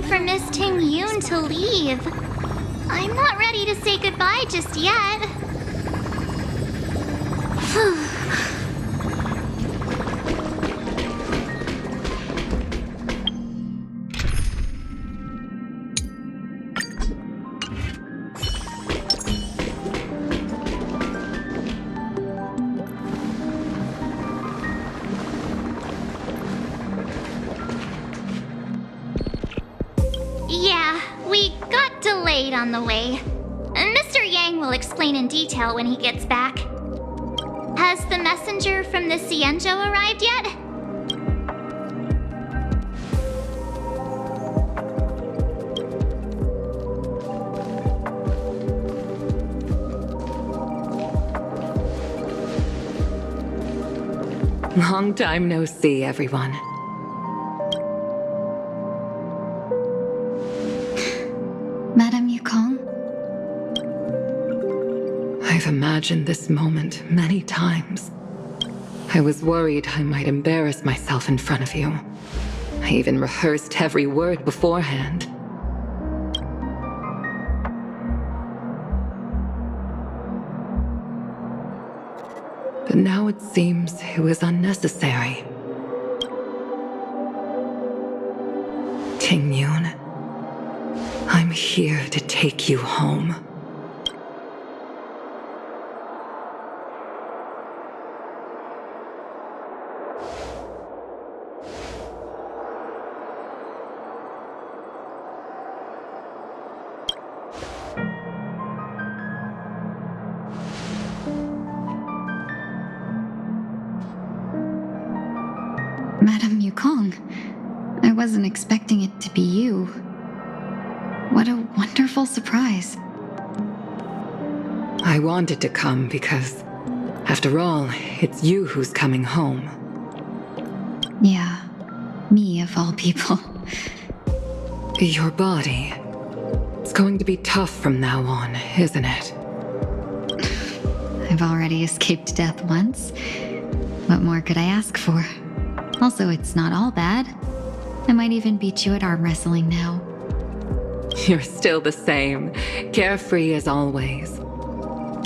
for Miss Ting Yoon to leave. I'm not ready to say goodbye just yet. Yeah, we got delayed on the way. Mr. Yang will explain in detail when he gets back. Has the messenger from the Xianzhou arrived yet? Long time no see, everyone. Madame Yukong? I've imagined this moment many times. I was worried I might embarrass myself in front of you. I even rehearsed every word beforehand. But now it seems it was unnecessary. Ting Yoon, I'm here to take you home. Madame Yukong, I wasn't expecting it to be you. What a wonderful surprise. I wanted to come because, after all, it's you who's coming home. Yeah, me of all people. Your body. It's going to be tough from now on, isn't it? I've already escaped death once. What more could I ask for? Also, it's not all bad. I might even beat you at arm wrestling now. You're still the same, carefree as always.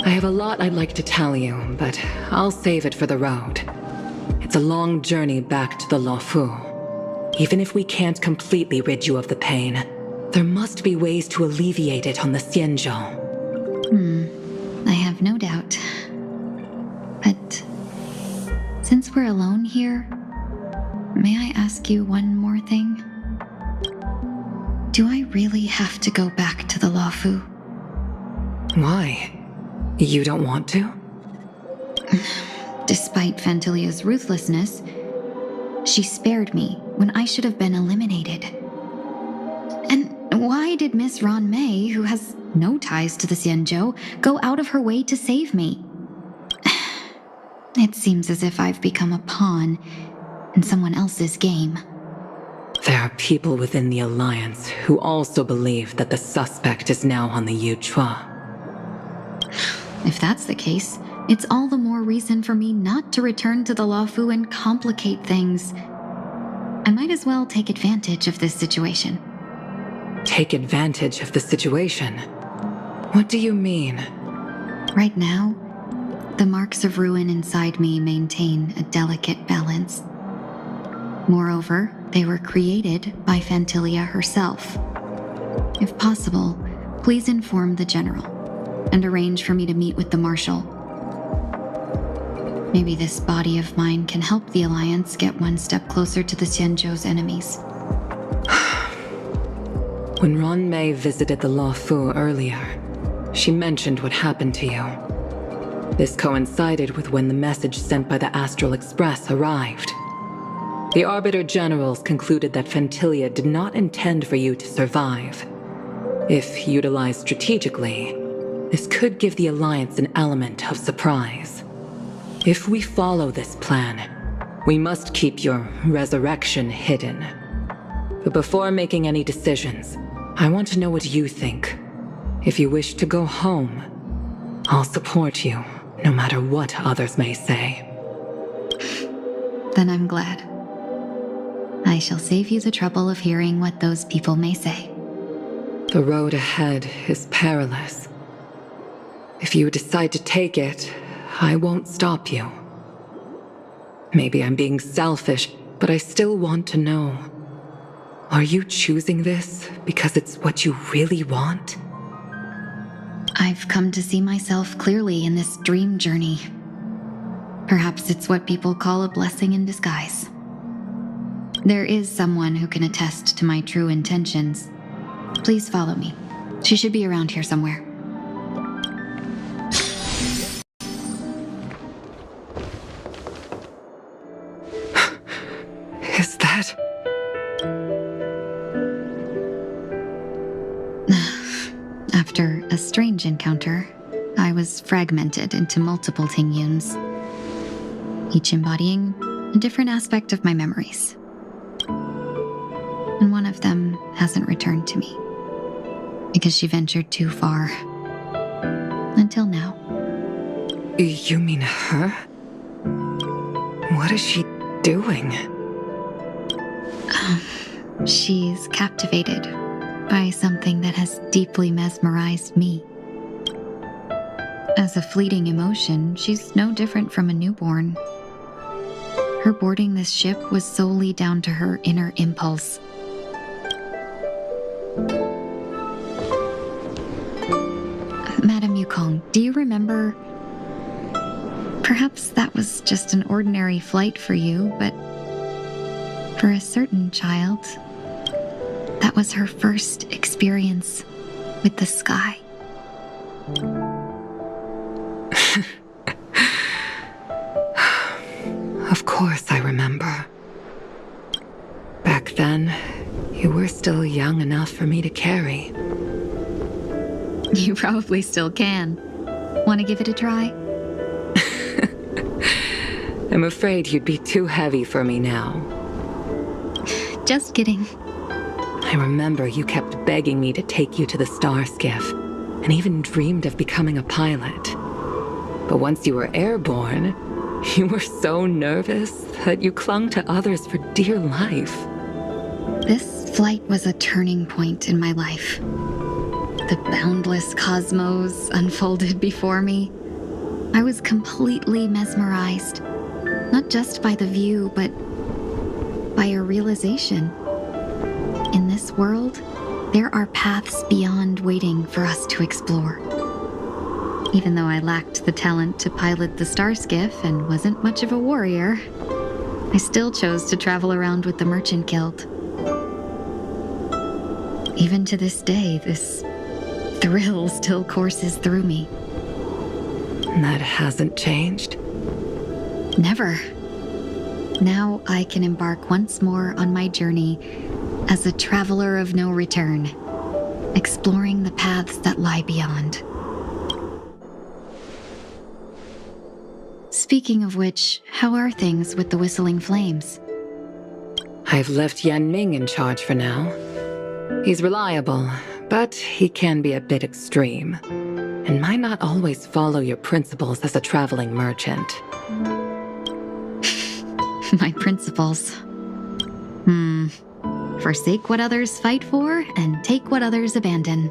I have a lot I'd like to tell you, but I'll save it for the road. It's a long journey back to the Luofu. Even if we can't completely rid you of the pain, there must be ways to alleviate it on the Xianzhou. I have no doubt. But since we're alone here, may I ask you one more thing? Do I really have to go back to the Luofu? Why? You don't want to? Despite Fantilia's ruthlessness, she spared me when I should have been eliminated. And why did Miss Ron Mei, who has no ties to the Xianzhou, go out of her way to save me? It seems as if I've become a pawn in someone else's game. There are people within the Alliance who also believe that the suspect is now on the Yuchua. If that's the case, it's all the more reason for me not to return to the Luofu and complicate things. I might as well take advantage of this situation. Take advantage of the situation? What do you mean? Right now, the marks of ruin inside me maintain a delicate balance. Moreover, they were created by Fantilia herself. If possible, please inform the General and arrange for me to meet with the Marshal. Maybe this body of mine can help the Alliance get one step closer to the Xianzhou's enemies. When Ron Mei visited the Luofu earlier, she mentioned what happened to you. This coincided with when the message sent by the Astral Express arrived. The Arbiter Generals concluded that Fantilia did not intend for you to survive. If utilized strategically, this could give the Alliance an element of surprise. If we follow this plan, we must keep your resurrection hidden. But before making any decisions, I want to know what you think. If you wish to go home, I'll support you, no matter what others may say. Then I'm glad. I shall save you the trouble of hearing what those people may say. The road ahead is perilous. If you decide to take it, I won't stop you. Maybe I'm being selfish, but I still want to know. Are you choosing this because it's what you really want? I've come to see myself clearly in this dream journey. Perhaps it's what people call a blessing in disguise. There is someone who can attest to my true intentions. Please follow me. She should be around here somewhere. Is that... After a strange encounter, I was fragmented into multiple Tingyuns, each embodying a different aspect of my memories. And one of them hasn't returned to me, because she ventured too far. Until now. You mean her? What is she doing? She's captivated by something that has deeply mesmerized me. As a fleeting emotion, she's no different from a newborn. Her boarding this ship was solely down to her inner impulse. Madame Yukong, do you remember? Perhaps that was just an ordinary flight for you, but for a certain child, that was her first experience with the sky. Of course I remember. Back then, you were still young enough for me to carry. You probably still can. Want to give it a try? I'm afraid you'd be too heavy for me now. Just kidding. I remember you kept begging me to take you to the star skiff, and even dreamed of becoming a pilot. But once you were airborne, you were so nervous that you clung to others for dear life. This flight was a turning point in my life. The boundless cosmos unfolded before me. I was completely mesmerized, not just by the view, but by a realization. In this world, there are paths beyond waiting for us to explore. Even though I lacked the talent to pilot the star skiff and wasn't much of a warrior, I still chose to travel around with the Merchant Guild. Even to this day, this thrill still courses through me. That hasn't changed? Never. Now I can embark once more on my journey as a traveler of no return, exploring the paths that lie beyond. Speaking of which, how are things with the Whistling Flames? I've left Yan Ming in charge for now. He's reliable, but he can be a bit extreme, and might not always follow your principles as a traveling merchant. My principles. Forsake what others fight for, and take what others abandon.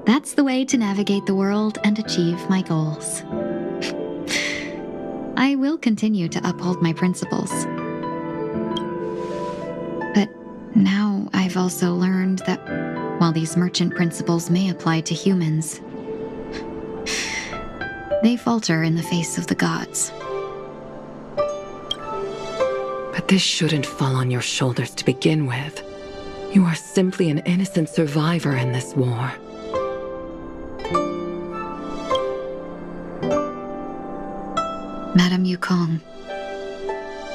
That's the way to navigate the world and achieve my goals. I will continue to uphold my principles. But now I've also learned that while these merchant principles may apply to humans, they falter in the face of the gods. But this shouldn't fall on your shoulders to begin with. You are simply an innocent survivor in this war. Madame Yukong,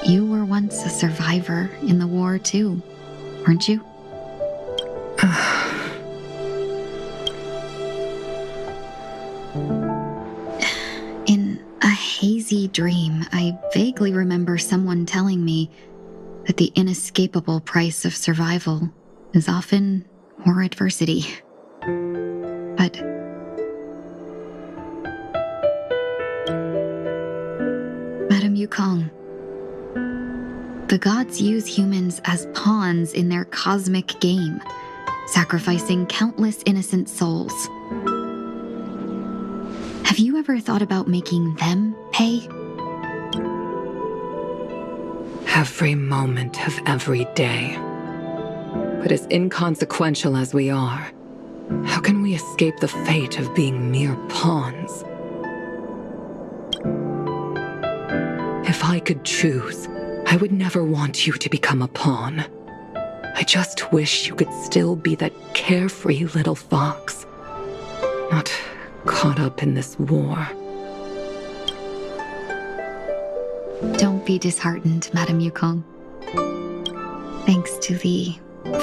you were once a survivor in the war too, weren't you? In a hazy dream, I vaguely remember someone telling me that the inescapable price of survival is often more adversity. But Madame Yukong, The gods use humans as pawns in their cosmic game, sacrificing countless innocent souls. Have you ever thought about making them pay? Every moment of every day. But as inconsequential as we are, how can we escape the fate of being mere pawns? If I could choose, I would never want you to become a pawn. I just wish you could still be that carefree little fox, not caught up in this war. Don't be disheartened, Madame Yukong. Thanks to the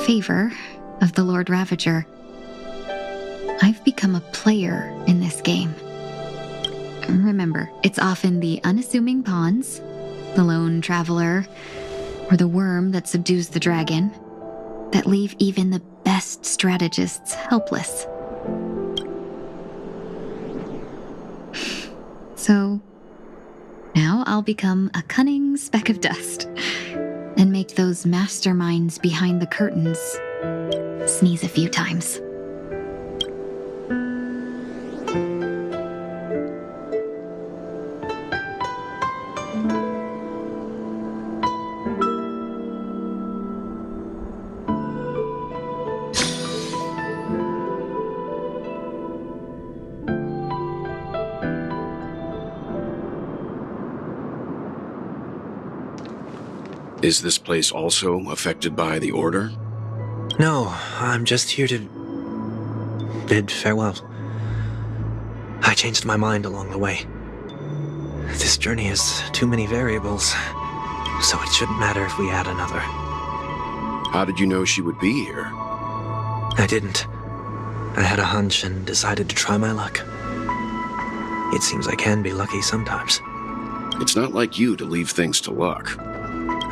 favor of the Lord Ravager, I've become a player in this game. Remember, it's often the unassuming pawns, the lone traveler, or the worm that subdues the dragon, that leave even the best strategists helpless. So, now I'll become a cunning speck of dust, and make those masterminds behind the curtains sneeze a few times. Is this place also affected by the Order? No, I'm just here to bid farewell. I changed my mind along the way. This journey has too many variables, so it shouldn't matter if we add another. How did you know she would be here? I didn't. I had a hunch and decided to try my luck. It seems I can be lucky sometimes. It's not like you to leave things to luck.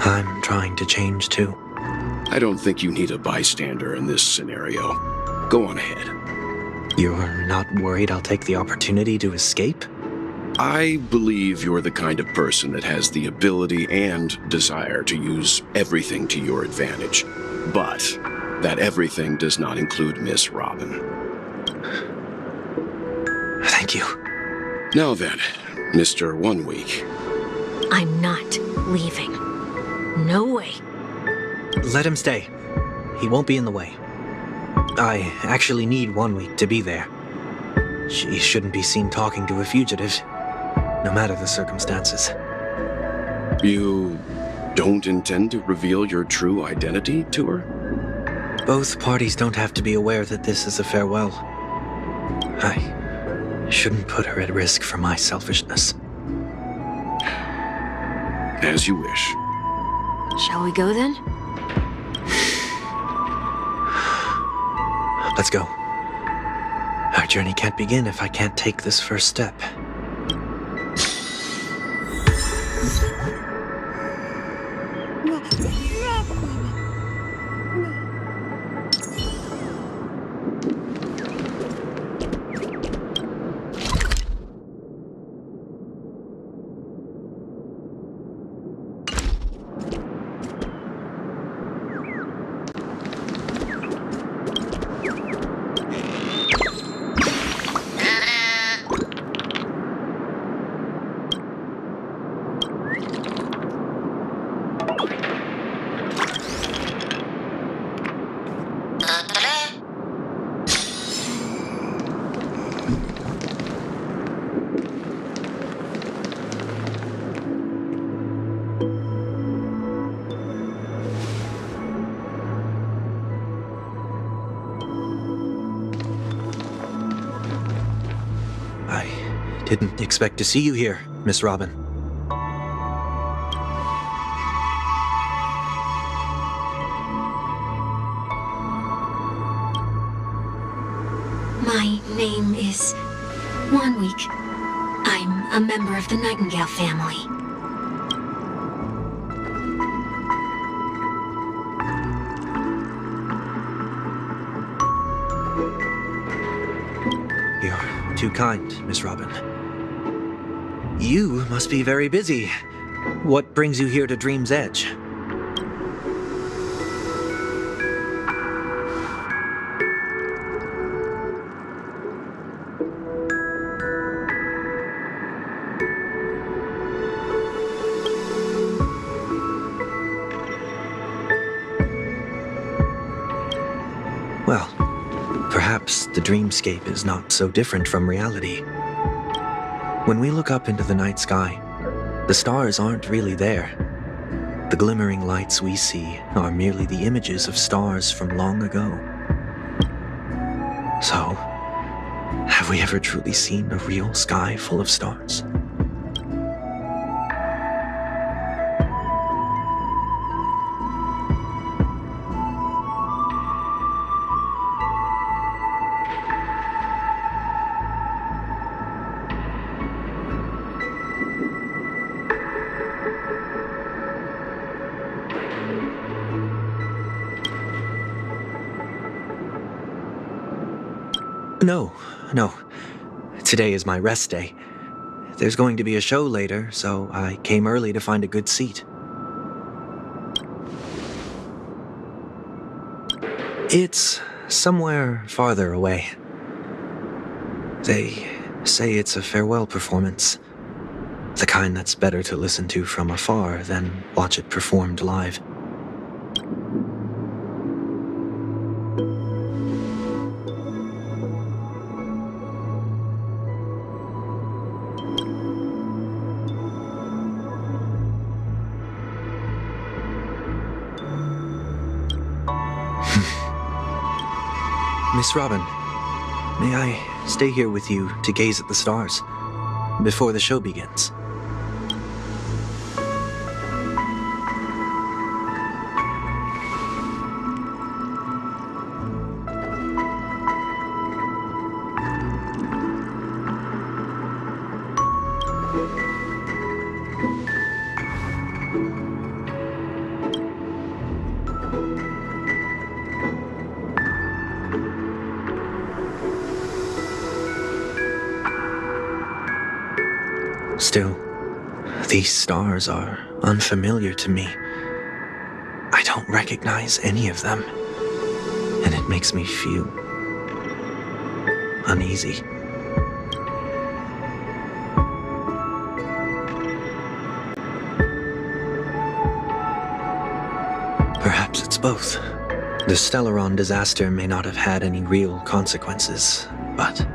I'm trying to change too. I don't think you need a bystander in this scenario. Go on ahead. You're not worried I'll take the opportunity to escape? I believe you're the kind of person that has the ability and desire to use everything to your advantage. But that everything does not include Miss Robin. Thank you. Now then, Mr. 1 Week. I'm not leaving. No way. Let him stay. He won't be in the way. I actually need 1 week to be there. She shouldn't be seen talking to a fugitive, no matter the circumstances. You don't intend to reveal your true identity to her? Both parties don't have to be aware that this is a farewell. I shouldn't put her at risk for my selfishness. As you wish. Shall we go then? Let's go. Our journey can't begin if I can't take this first step. Didn't expect to see you here, Miss Robin. My name is 1 Week. I'm a member of the Nightingale family. You're too kind, Miss Robin. You must be very busy. What brings you here to Dream's Edge? Perhaps the dreamscape is not so different from reality. When we look up into the night sky, the stars aren't really there. The glimmering lights we see are merely the images of stars from long ago. So, have we ever truly seen a real sky full of stars? No. Today is my rest day. There's going to be a show later, so I came early to find a good seat. It's somewhere farther away. They say it's a farewell performance. The kind that's better to listen to from afar than watch it performed live. Miss Robin, may I stay here with you to gaze at the stars before the show begins? Still, these stars are unfamiliar to me. I don't recognize any of them, and it makes me feel uneasy. Perhaps it's both. The Stellaron disaster may not have had any real consequences, but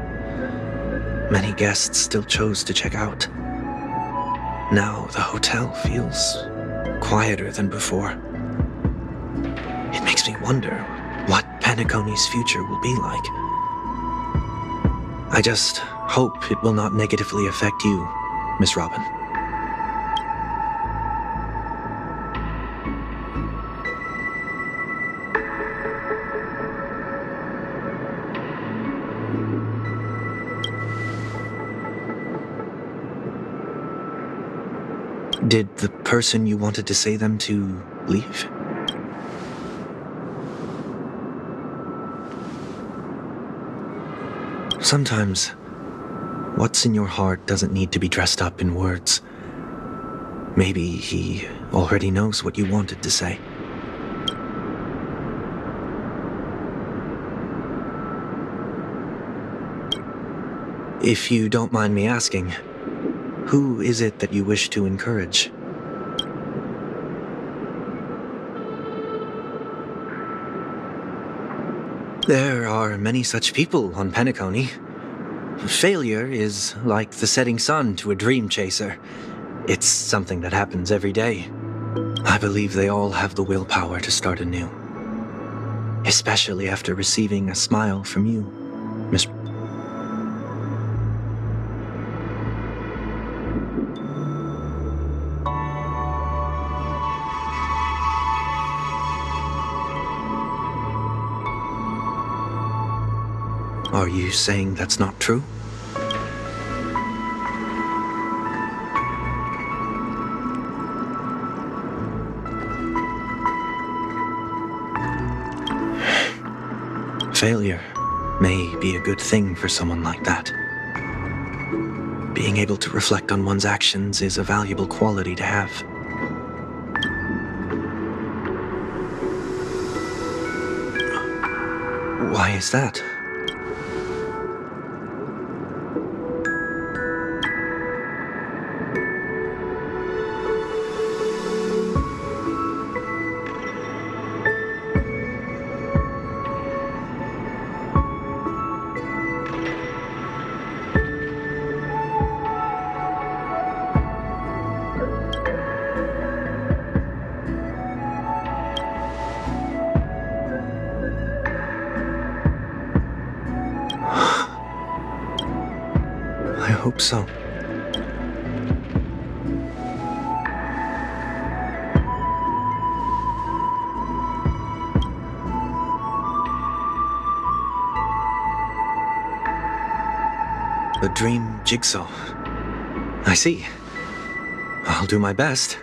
many guests still chose to check out. Now the hotel feels quieter than before. It makes me wonder what Penacony's future will be like. I just hope it will not negatively affect you, Miss Robin. Did the person you wanted to say them to leave? Sometimes, what's in your heart doesn't need to be dressed up in words. Maybe he already knows what you wanted to say. If you don't mind me asking, who is it that you wish to encourage? There are many such people on Penacony. Failure is like the setting sun to a dream chaser. It's something that happens every day. I believe they all have the willpower to start anew. Especially after receiving a smile from you, Miss... Are you saying that's not true? Failure may be a good thing for someone like that. Being able to reflect on one's actions is a valuable quality to have. Why is that? I hope so. The dream jigsaw. I see. I'll do my best.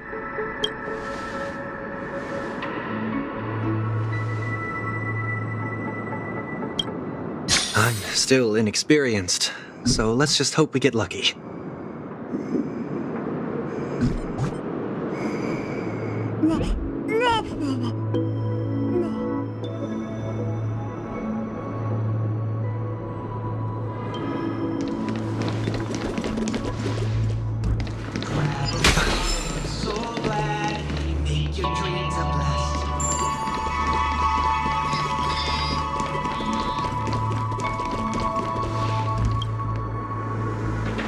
I'm still inexperienced, so let's just hope we get lucky.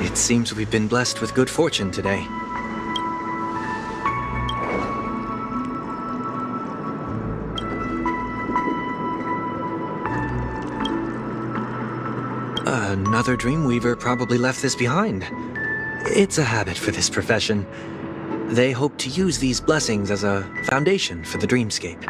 It seems we've been blessed with good fortune today. Another Dreamweaver probably left this behind. It's a habit for this profession. They hope to use these blessings as a foundation for the dreamscape.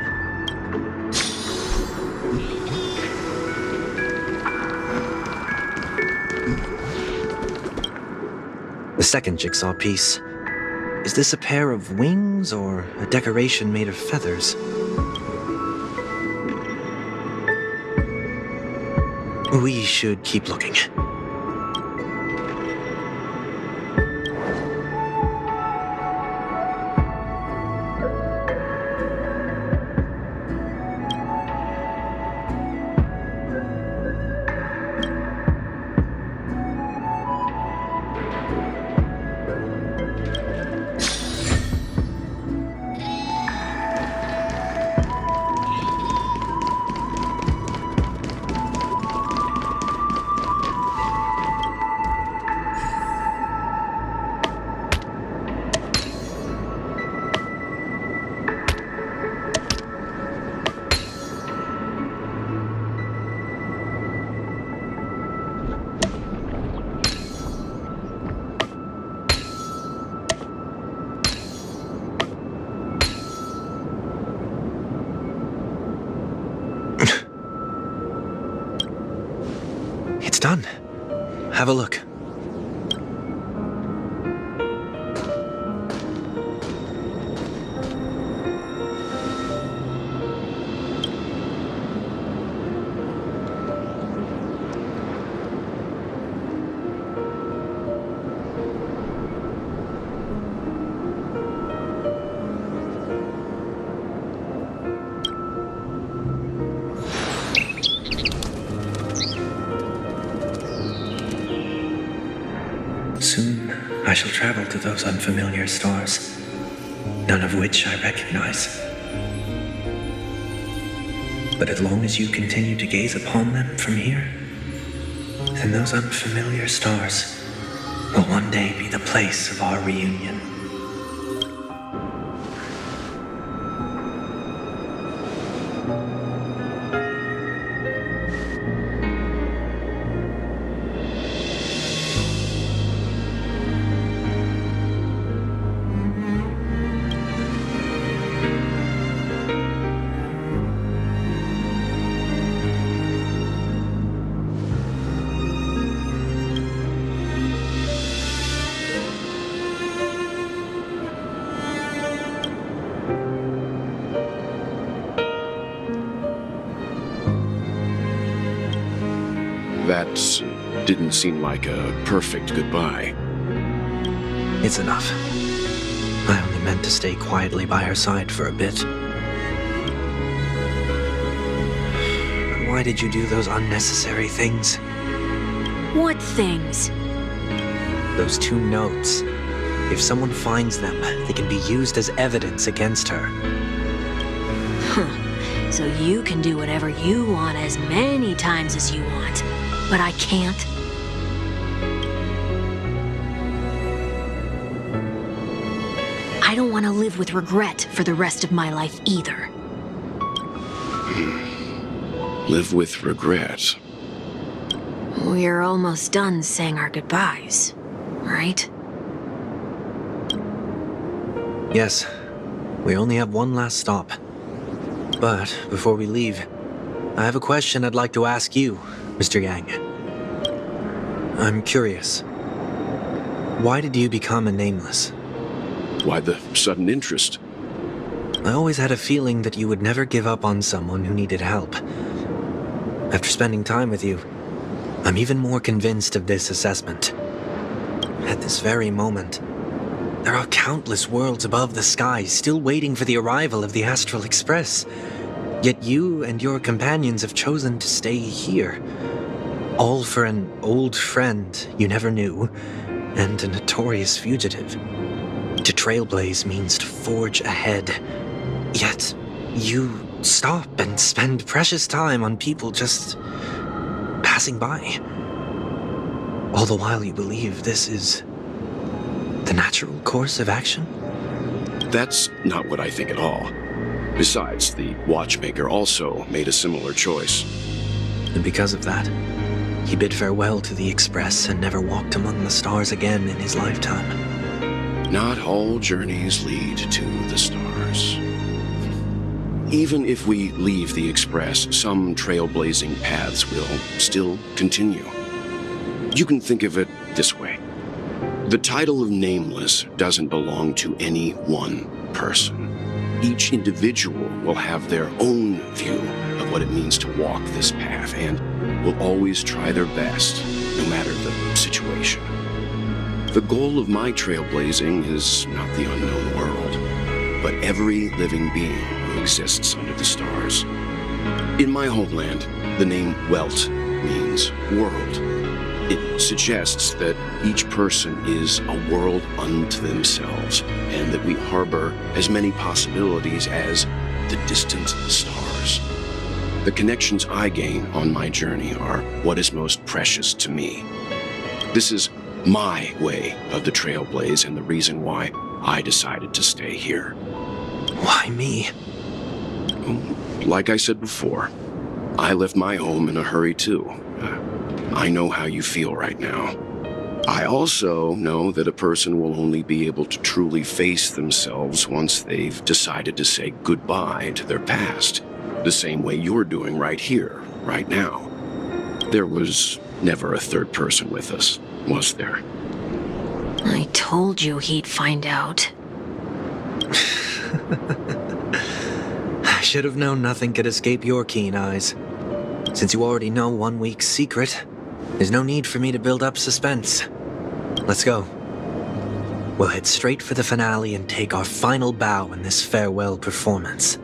The second jigsaw piece. Is this a pair of wings or a decoration made of feathers? We should keep looking. It's done. Have a look. Soon, I shall travel to those unfamiliar stars, none of which I recognize. But as long as you continue to gaze upon them from here, then those unfamiliar stars will one day be the place of our reunion. That didn't seem like a perfect goodbye. It's enough. I only meant to stay quietly by her side for a bit. But why did you do those unnecessary things? What things? Those 2 notes. If someone finds them, they can be used as evidence against her. Huh. So you can do whatever you want as many times as you want. But I can't. I don't want to live with regret for the rest of my life either. Live with regret. We're almost done saying our goodbyes, right? Yes, we only have one last stop. But before we leave, I have a question I'd like to ask you, Mr. Yang. I'm curious. Why did you become a nameless? Why the sudden interest? I always had a feeling that you would never give up on someone who needed help. After spending time with you, I'm even more convinced of this assessment. At this very moment, there are countless worlds above the sky still waiting for the arrival of the Astral Express. Yet you and your companions have chosen to stay here. All for an old friend you never knew, and a notorious fugitive. To Trailblaze means to forge ahead. Yet, you stop and spend precious time on people just passing by. All the while you believe this is the natural course of action? That's not what I think at all. Besides, the watchmaker also made a similar choice. And because of that, he bid farewell to the Express and never walked among the stars again in his lifetime. Not all journeys lead to the stars. Even if we leave the Express, some trailblazing paths will still continue. You can think of it this way. The title of Nameless doesn't belong to any one person. Each individual will have their own view of what it means to walk this path and will always try their best, no matter the situation. The goal of my trailblazing is not the unknown world, but every living being who exists under the stars. In my homeland, the name Welt means world. It suggests that each person is a world unto themselves, and that we harbor as many possibilities as the distant stars. The connections I gain on my journey are what is most precious to me. This is my way of the Trailblaze and the reason why I decided to stay here. Why me? Like I said before, I left my home in a hurry too. I know how you feel right now. I also know that a person will only be able to truly face themselves once they've decided to say goodbye to their past, the same way you're doing right here, right now. There was never a third person with us, was there? I told you he'd find out. I should have known nothing could escape your keen eyes. Since you already know 1 week's secret, there's no need for me to build up suspense. Let's go. We'll head straight for the finale and take our final bow in this farewell performance.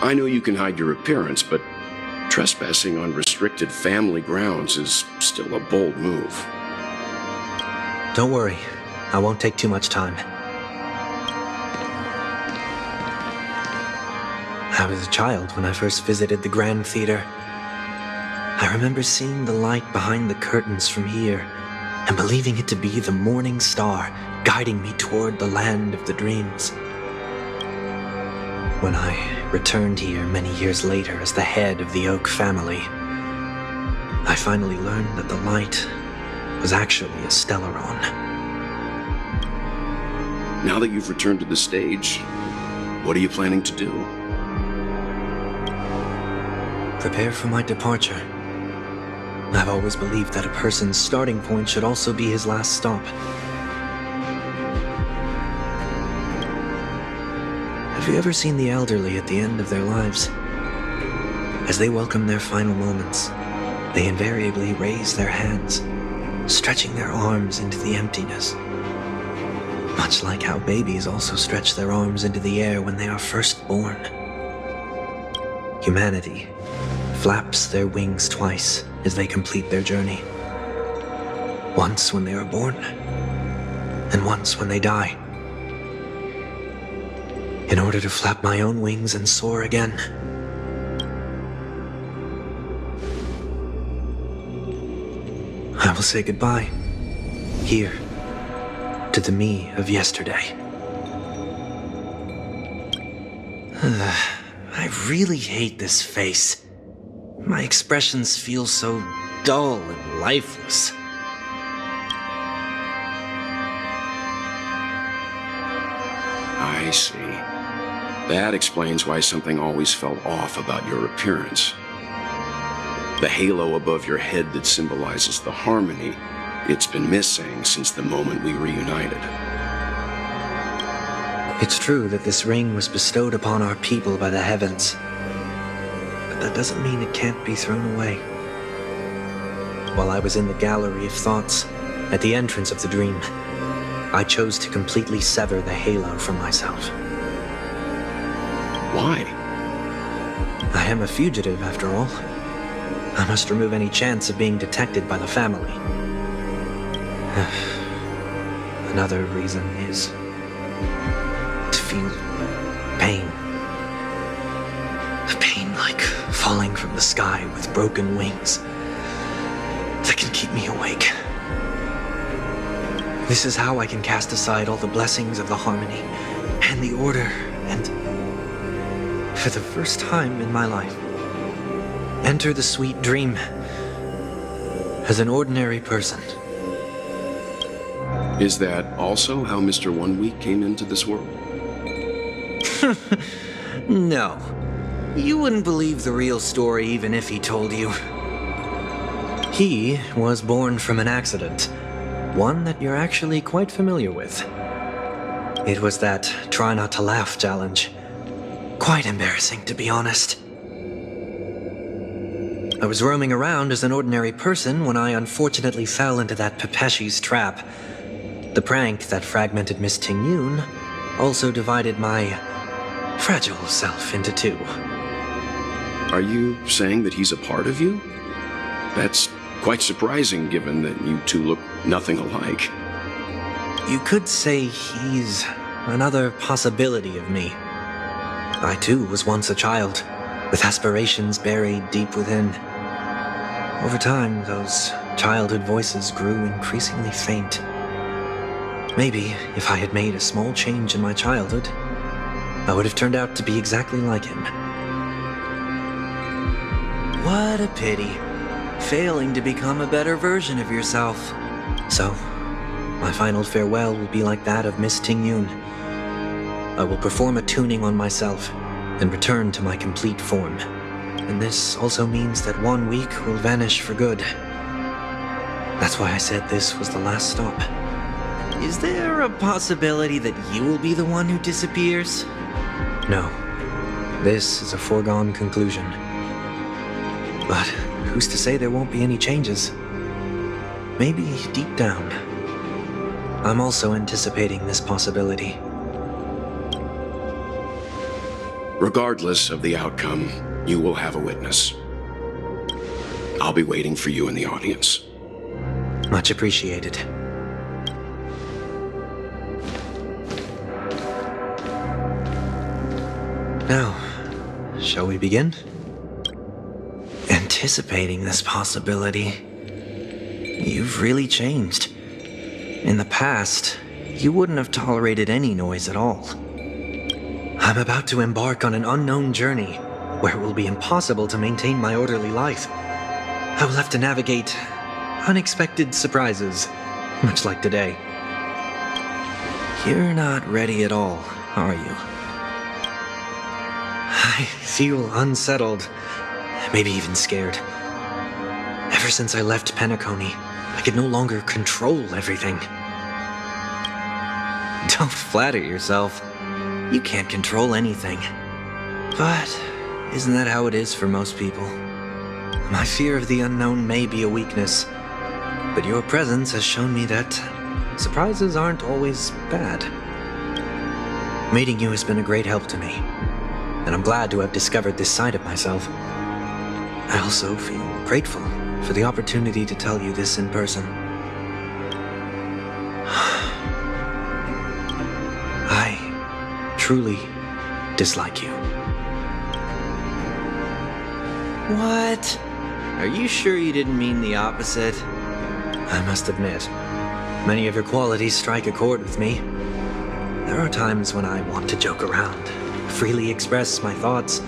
I know you can hide your appearance, but Trespassing on restricted family grounds is still a bold move. Don't worry, I won't take too much time. I was a child when I first visited the Grand Theater. I remember seeing the light behind the curtains from here and believing it to be the morning star guiding me toward the land of the dreams. When I returned here many years later as the head of the Oak family, I finally learned that the light was actually a Stellaron. Now that you've returned to the stage, what are you planning to do? Prepare for my departure. I've always believed that a person's starting point should also be his last stop. Have you ever seen the elderly at the end of their lives? As they welcome their final moments, they invariably raise their hands, stretching their arms into the emptiness. Much like how babies also stretch their arms into the air when they are first born. Humanity flaps their wings twice as they complete their journey. Once when they are born, and once when they die. In order to flap my own wings and soar again. I will say goodbye, here, to the me of yesterday. I really hate this face. My expressions feel so dull and lifeless. I see. That explains why something always felt off about your appearance. The halo above your head that symbolizes the harmony, it's been missing since the moment we reunited. It's true that this ring was bestowed upon our people by the heavens. But that doesn't mean it can't be thrown away. While I was in the gallery of thoughts, at the entrance of the dream, I chose to completely sever the halo from myself. Why? I am a fugitive, after all. I must remove any chance of being detected by the family. Another reason is to feel pain. A pain like falling from the sky with broken wings that can keep me awake. This is how I can cast aside all the blessings of the harmony and the order and, for the first time in my life, enter the sweet dream as an ordinary person. Is that also how Mr. 1 Week came into this world? No. You wouldn't believe the real story even if he told you. He was born from an accident, one that you're actually quite familiar with. It was that try not to laugh challenge. Quite embarrassing, to be honest. I was roaming around as an ordinary person when I unfortunately fell into that Pepeshi's trap. The prank that fragmented Miss Ting-Yun also divided my fragile self into two. Are you saying that he's a part of you? That's quite surprising given that you two look nothing alike. You could say he's another possibility of me. I too was once a child, with aspirations buried deep within. Over time, those childhood voices grew increasingly faint. Maybe if I had made a small change in my childhood, I would have turned out to be exactly like him. What a pity, failing to become a better version of yourself. So, my final farewell will be like that of Miss Ting-Yun. I will perform a tuning on myself and return to my complete form. And this also means that 1 week will vanish for good. That's why I said this was the last stop. Is there a possibility that you will be the one who disappears? No. This is a foregone conclusion. But who's to say there won't be any changes? Maybe deep down, I'm also anticipating this possibility. Regardless of the outcome, you will have a witness. I'll be waiting for you in the audience. Much appreciated. Now, shall we begin? Anticipating this possibility, you've really changed. In the past, you wouldn't have tolerated any noise at all. I'm about to embark on an unknown journey where it will be impossible to maintain my orderly life. I will have to navigate unexpected surprises, much like today. You're not ready at all, are you? I feel unsettled, maybe even scared. Ever since I left Penacony, I could no longer control everything. Don't flatter yourself. You can't control anything. But isn't that how it is for most people? My fear of the unknown may be a weakness, but your presence has shown me that surprises aren't always bad. Meeting you has been a great help to me, and I'm glad to have discovered this side of myself. I also feel grateful for the opportunity to tell you this in person. I truly dislike you. What? Are you sure you didn't mean the opposite? I must admit, many of your qualities strike a chord with me. There are times when I want to joke around, freely express my thoughts,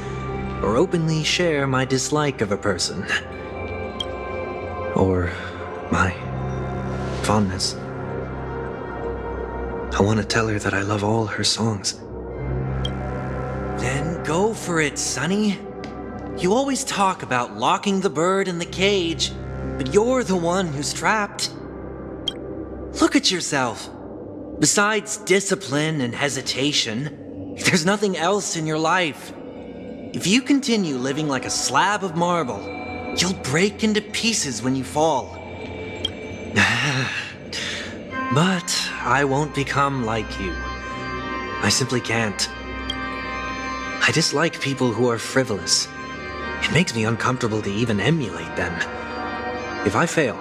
or openly share my dislike of a person. Or my fondness. I want to tell her that I love all her songs. Then go for it, Sonny. You always talk about locking the bird in the cage, but you're the one who's trapped. Look at yourself. Besides discipline and hesitation, there's nothing else in your life. If you continue living like a slab of marble, you'll break into pieces when you fall. But I won't become like you. I simply can't. I dislike people who are frivolous. It makes me uncomfortable to even emulate them. If I fail,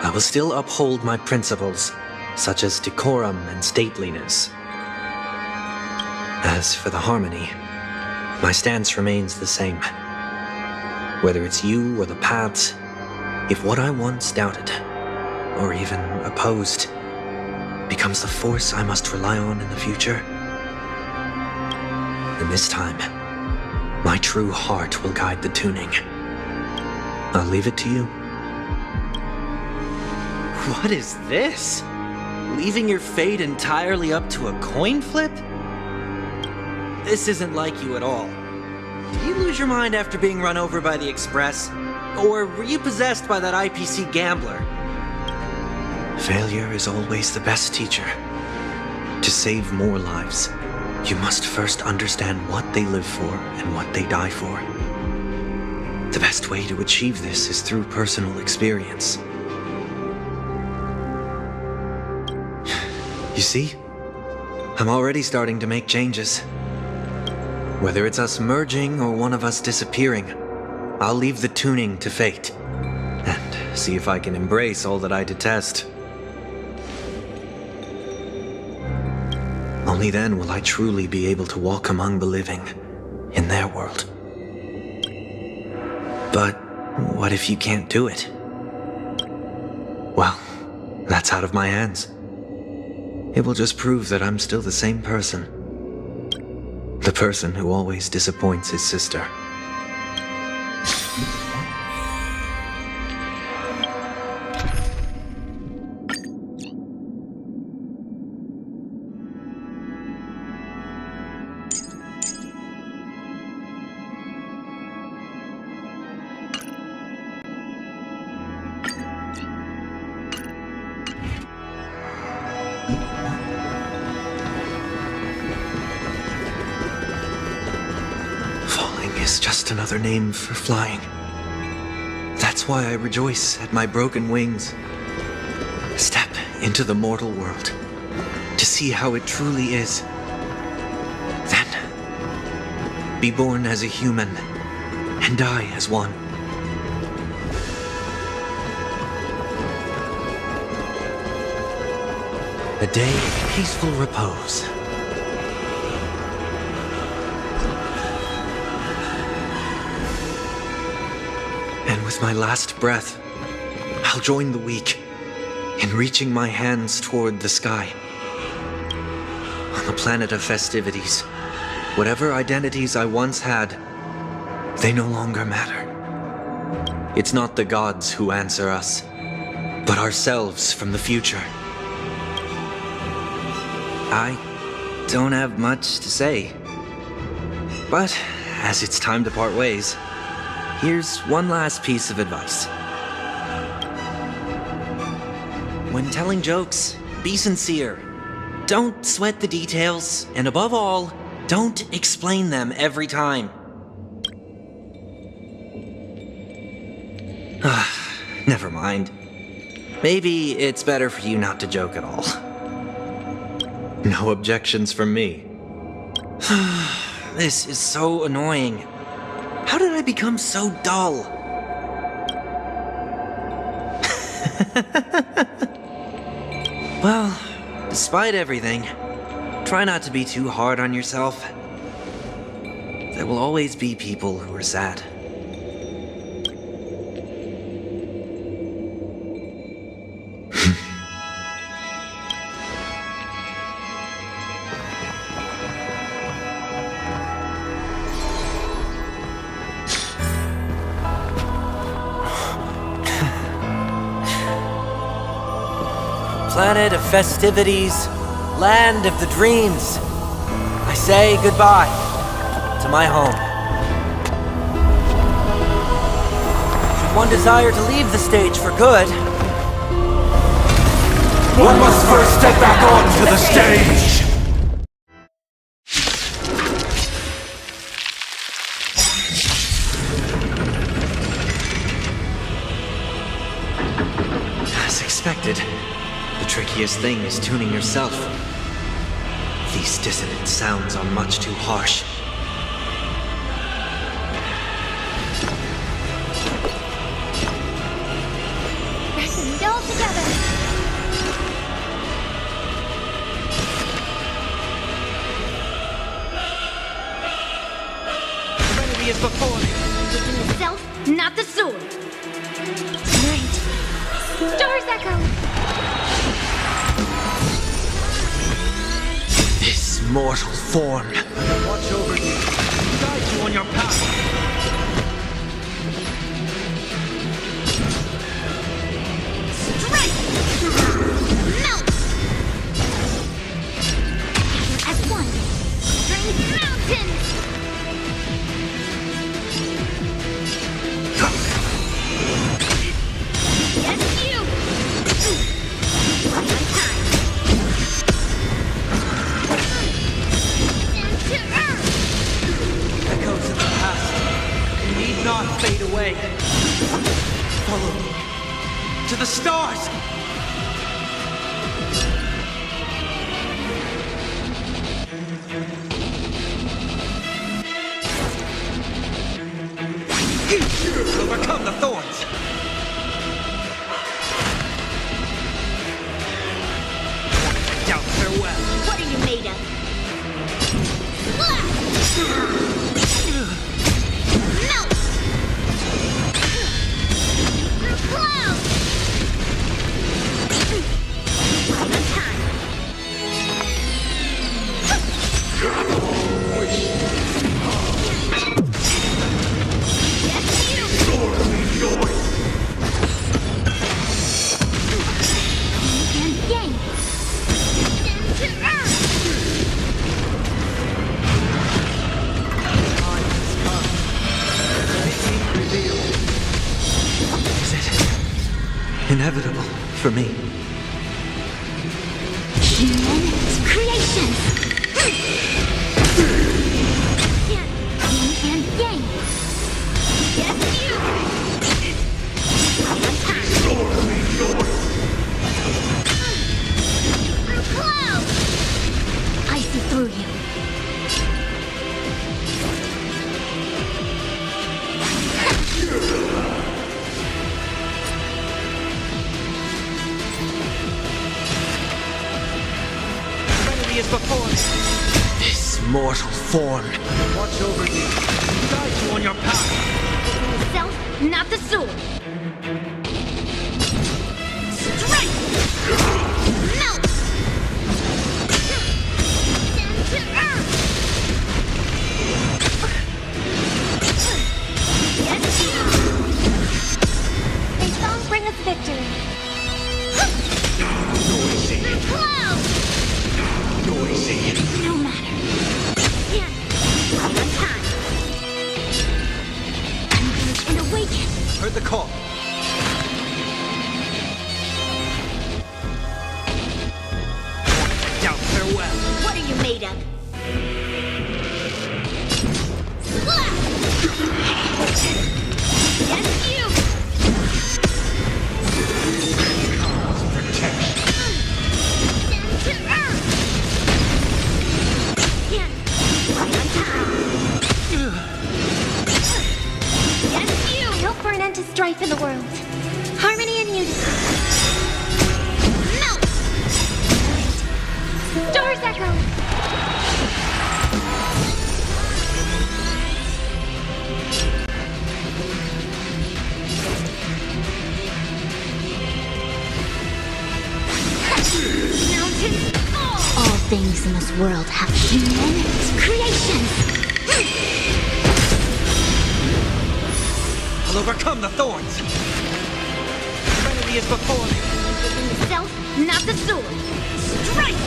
I will still uphold my principles, such as decorum and stateliness. As for the harmony, my stance remains the same. Whether it's you or the paths, if what I once doubted, or even opposed, becomes the force I must rely on in the future, then this time, my true heart will guide the tuning. I'll leave it to you. What is this? Leaving your fate entirely up to a coin flip? This isn't like you at all. Did you lose your mind after being run over by the Express? Or were you possessed by that IPC gambler? Failure is always the best teacher. To save more lives, you must first understand what they live for and what they die for. The best way to achieve this is through personal experience. You see? I'm already starting to make changes. Whether it's us merging or one of us disappearing, I'll leave the tuning to fate, and see if I can embrace all that I detest. Only then will I truly be able to walk among the living, in their world. But what if you can't do it? Well, that's out of my hands. It will just prove that I'm still the same person. The person who always disappoints his sister. Is just another name for flying. That's why I rejoice at my broken wings. Step into the mortal world to see how it truly is. Then, be born as a human and die as one. A day of peaceful repose. And with my last breath, I'll join the weak in reaching my hands toward the sky. On the planet of festivities, whatever identities I once had, they no longer matter. It's not the gods who answer us, but ourselves from the future. I don't have much to say. But as it's time to part ways, here's one last piece of advice. When telling jokes, be sincere. Don't sweat the details, and above all, don't explain them every time. Never mind. Maybe it's better for you not to joke at all. No objections from me. This is so annoying. How did I become so dull? Well, despite everything, try not to be too hard on yourself. There will always be people who are sad. Planet of festivities, land of the dreams. I say goodbye to my home. Should one desire to leave the stage for good, one must first step back onto the stage! as expected. The trickiest thing is tuning yourself. These dissonant sounds are much too harsh. Pressing it all together. Serenity is before me. Within the self, not the sword. Right. Stars echo. This mortal form will watch over you, guide you on your path. Strike! Melt! As one. Strength mountains! Yes, you! One time. Into earth! Echoes of the past need not fade away. Follow me to the stars! Overcome the thorns! Doubt farewell. What are you made of? Melt! Through clouds! Right on time. And yank! Into earth! Is it inevitable for me? Human creation! Yin and yang! Yes, you! Right on time! Through clouds! I see through you. Serenity is before me. This mortal form. Watch over you. Guide you on your path. Self, not the soul. Strike! Melt! Send to earth! Yes, you! May song bring us victory. Noisy. Cloud! Noisy. No matter. Stand. One time. Engage and awaken. Heard the call. Now farewell. What are you made of? Slap! Yes, you! Send to earth! Stand. One time. Yes, you! Hope for an end to strife in the world. Harmony and unity. Melt! Stars echo. Mountains fall! All things in this world have human Creations! I'll overcome the thorns. Serenity is before me. The self, not the sword. Strike!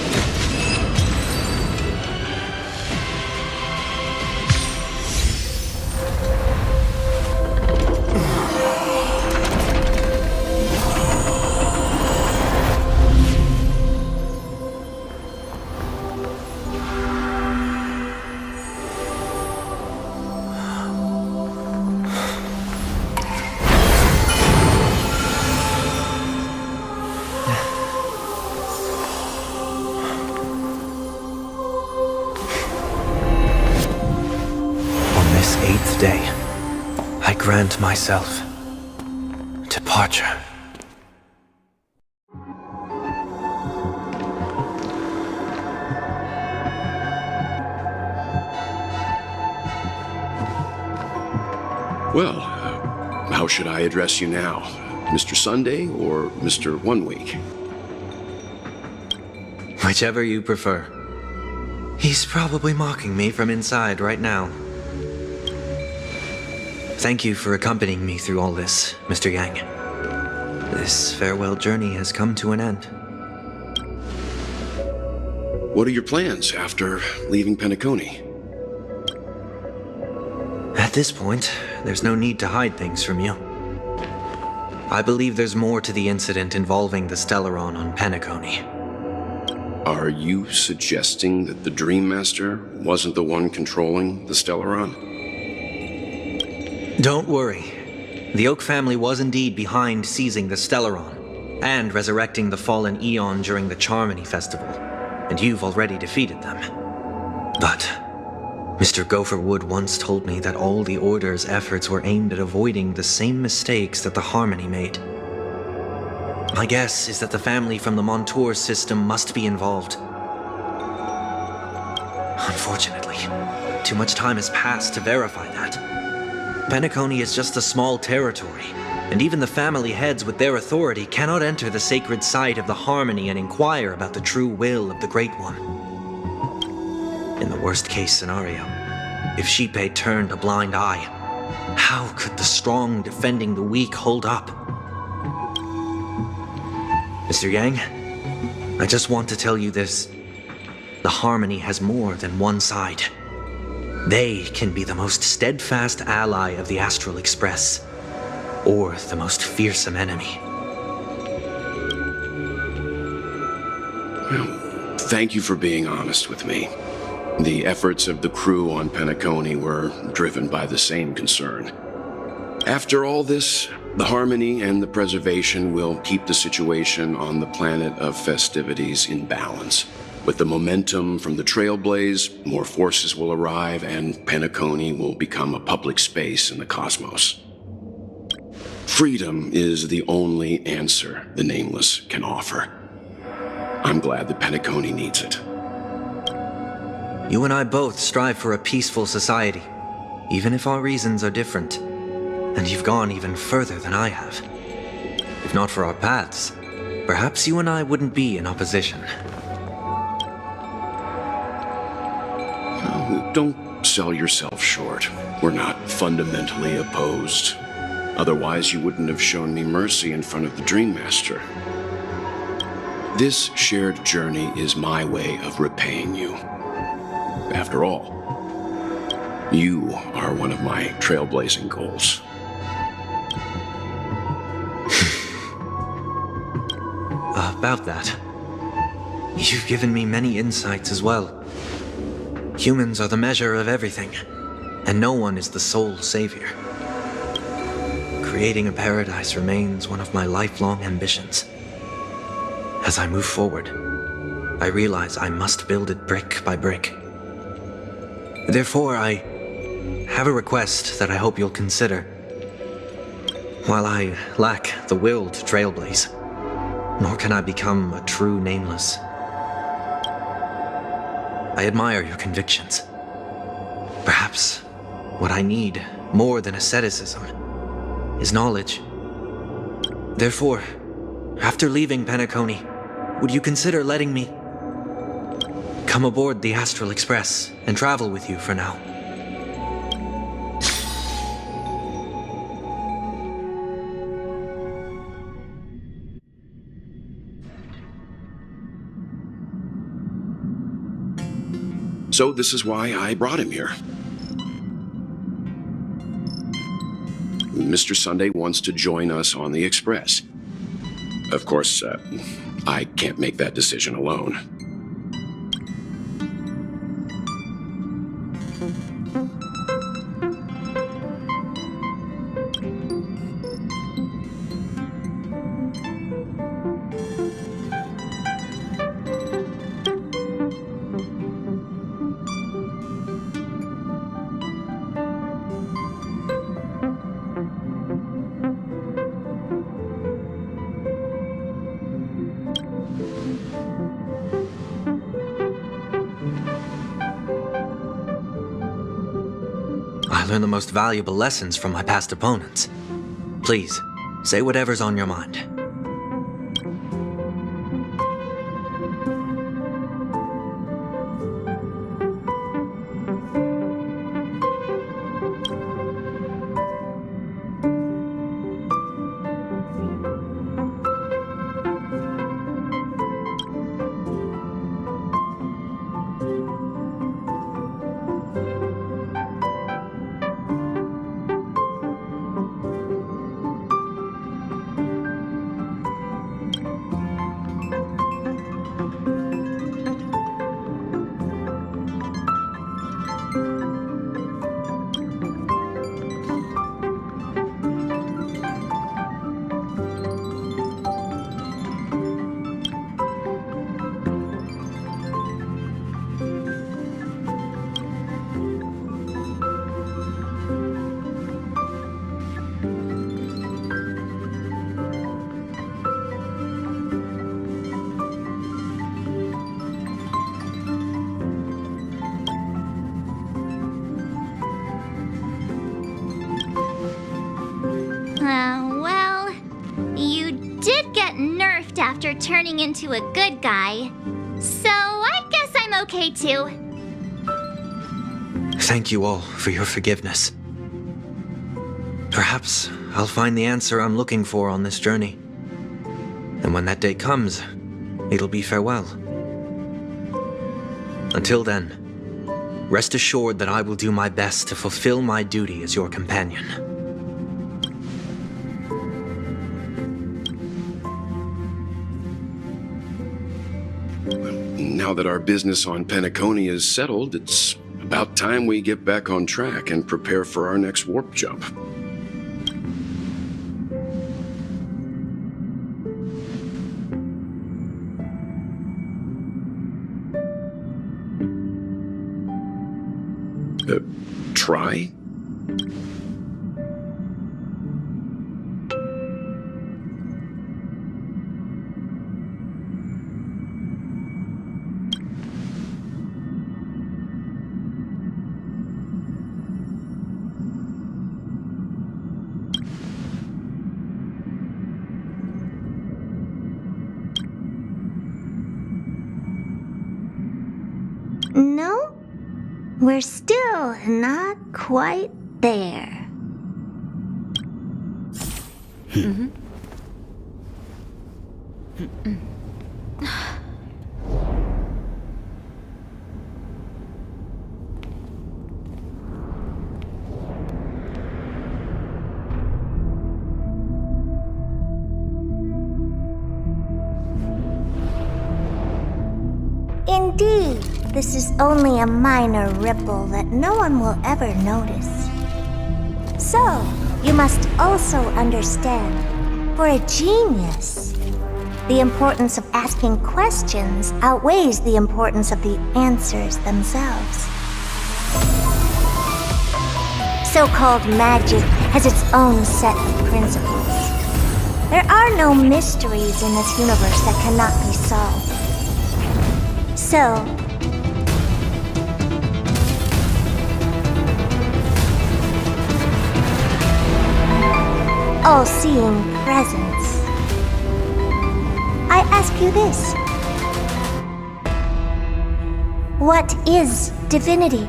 On this 8th day, I grant myself departure. Well, how should I address you now? Mr. Sunday or Mr. 1 Week? Whichever you prefer. He's probably mocking me from inside right now. Thank you for accompanying me through all this, Mr. Yang. This farewell journey has come to an end. What are your plans after leaving Penacony? At this point, there's no need to hide things from you. I believe there's more to the incident involving the Stellaron on Penacony. Are you suggesting that the Dream Master wasn't the one controlling the Stellaron? Don't worry. The Oak family was indeed behind seizing the Stellaron and resurrecting the fallen Eon during the Charmony Festival, and you've already defeated them. But Mr. Gopherwood once told me that all the Order's efforts were aimed at avoiding the same mistakes that the Harmony made. My guess is that the family from the Montour system must be involved. Unfortunately, too much time has passed to verify that. Penacony is just a small territory, and even the family heads with their authority cannot enter the sacred site of the Harmony and inquire about the true will of the Great One. In the worst-case scenario, if Sheepei turned a blind eye, how could the strong defending the weak hold up? Mr. Yang, I just want to tell you this. The Harmony has more than one side. They can be the most steadfast ally of the Astral Express, or the most fearsome enemy. Well, thank you for being honest with me. The efforts of the crew on Penacony were driven by the same concern. After all this, the Harmony and the Preservation will keep the situation on the planet of festivities in balance. With the momentum from the Trailblaze, more forces will arrive and Penacony will become a public space in the cosmos. Freedom is the only answer the Nameless can offer. I'm glad that Penacony needs it. You and I both strive for a peaceful society, even if our reasons are different. And you've gone even further than I have. If not for our paths, perhaps you and I wouldn't be in opposition. Don't sell yourself short. We're not fundamentally opposed. Otherwise, you wouldn't have shown me mercy in front of the Dream Master. This shared journey is my way of repaying you. After all, you are one of my trailblazing goals. About that, you've given me many insights as well. Humans are the measure of everything, and no one is the sole savior. Creating a paradise remains one of my lifelong ambitions. As I move forward, I realize I must build it brick by brick. Therefore, I have a request that I hope you'll consider. While I lack the will to trailblaze, nor can I become a true nameless, I admire your convictions. Perhaps what I need, more than asceticism, is knowledge. Therefore, after leaving Penacony, would you consider letting me come aboard the Astral Express and travel with you for now? So this is why I brought him here. Mr. Sunday wants to join us on the Express. Of course, I can't make that decision alone. I learned the most valuable lessons from my past opponents. Please, say whatever's on your mind. Well, you did get nerfed after turning into a good guy, so I guess I'm okay too. Thank you all for your forgiveness. Perhaps I'll find the answer I'm looking for on this journey. And when that day comes, it'll be farewell. Until then, rest assured that I will do my best to fulfill my duty as your companion. Now that our business on Penacony is settled, it's about time we get back on track and prepare for our next warp jump. Try? We're still not quite there. Indeed, this is only a minor ripple that no one will ever notice. So, you must also understand, for a genius, the importance of asking questions outweighs the importance of the answers themselves. So-called magic has its own set of principles. There are no mysteries in this universe that cannot be solved. So, all-seeing presence, I ask you this. What is divinity?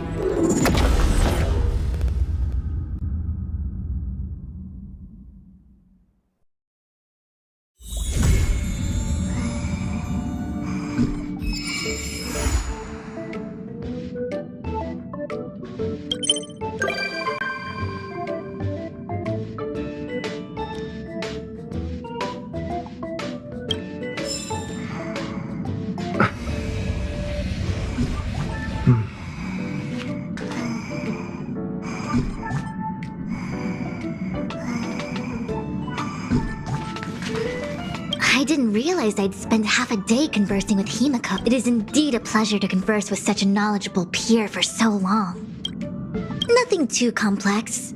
I didn't realize I'd spend half a day conversing with Himiko. It is indeed a pleasure to converse with such a knowledgeable peer for so long. Nothing too complex.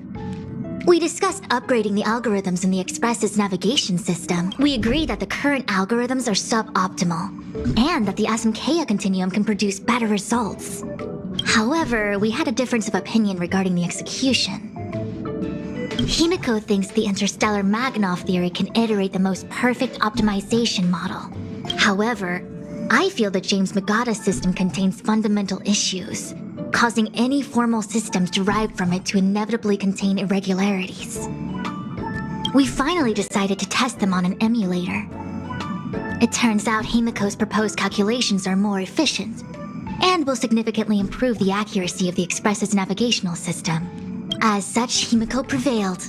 We discussed upgrading the algorithms in the Express's navigation system. We agreed that the current algorithms are suboptimal, and that the Asamkea continuum can produce better results. However, we had a difference of opinion regarding the execution. Himiko thinks the interstellar Magnov theory can iterate the most perfect optimization model. However, I feel the James Magada's system contains fundamental issues, causing any formal systems derived from it to inevitably contain irregularities. We finally decided to test them on an emulator. It turns out Himiko's proposed calculations are more efficient, and will significantly improve the accuracy of the Express's navigational system. As such, Himiko prevailed.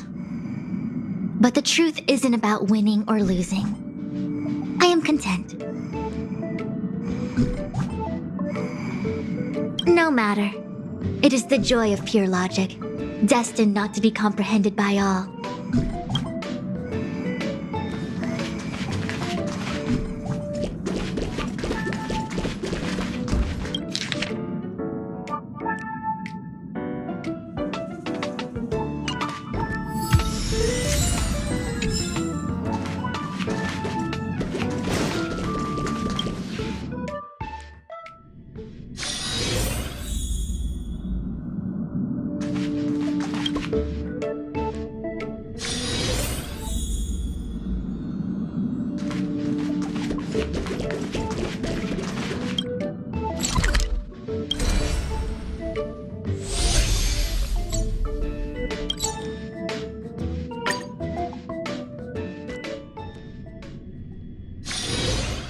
But the truth isn't about winning or losing. I am content. No matter. It is the joy of pure logic, destined not to be comprehended by all.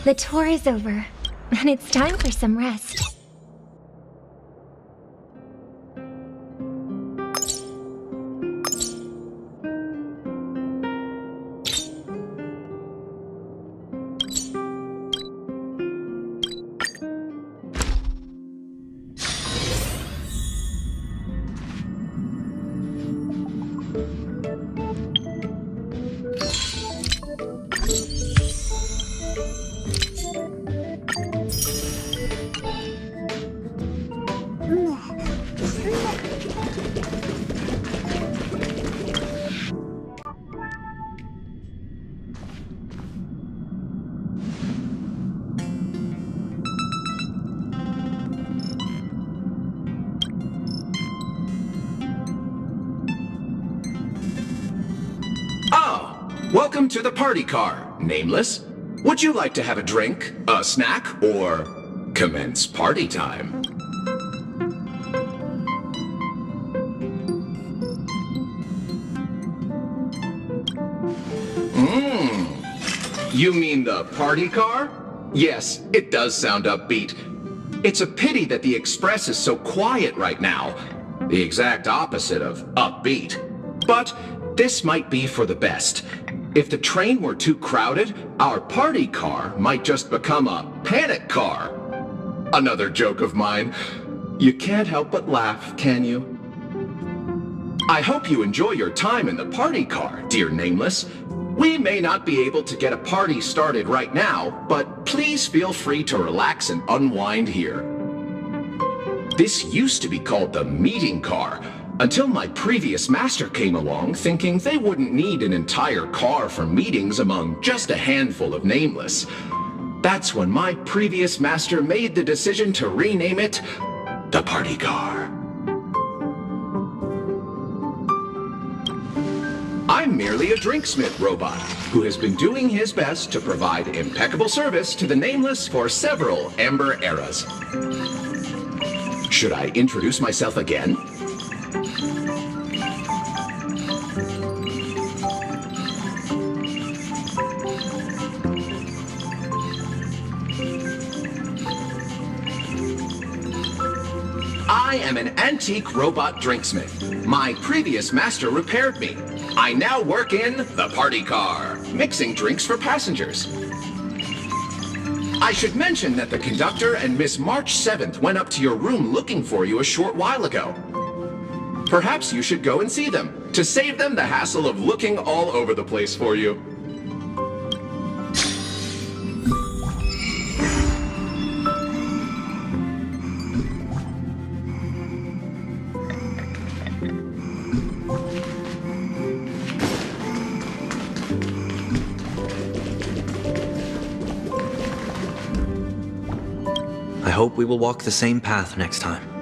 The tour is over, and it's time for some rest. Welcome to the party car, Nameless. Would you like to have a drink, a snack, or commence party time? You mean the party car? Yes, it does sound upbeat. It's a pity that the Express is so quiet right now. The exact opposite of upbeat. But this might be for the best. If the train were too crowded, our party car might just become a panic car. Another joke of mine. You can't help but laugh, can you? I hope you enjoy your time in the party car, dear Nameless. We may not be able to get a party started right now, but please feel free to relax and unwind here. This used to be called the meeting car, until my previous master came along thinking they wouldn't need an entire car for meetings among just a handful of Nameless. That's when my previous master made the decision to rename it the party car. I'm merely a drinksmith robot who has been doing his best to provide impeccable service to the Nameless for several Amber eras. Should I introduce myself again? I am an antique robot drinksmith. My previous master repaired me. I now work in the party car, mixing drinks for passengers. I should mention that the conductor and Miss March 7th went up to your room looking for you a short while ago. Perhaps you should go and see them, to save them the hassle of looking all over the place for you. I hope we will walk the same path next time.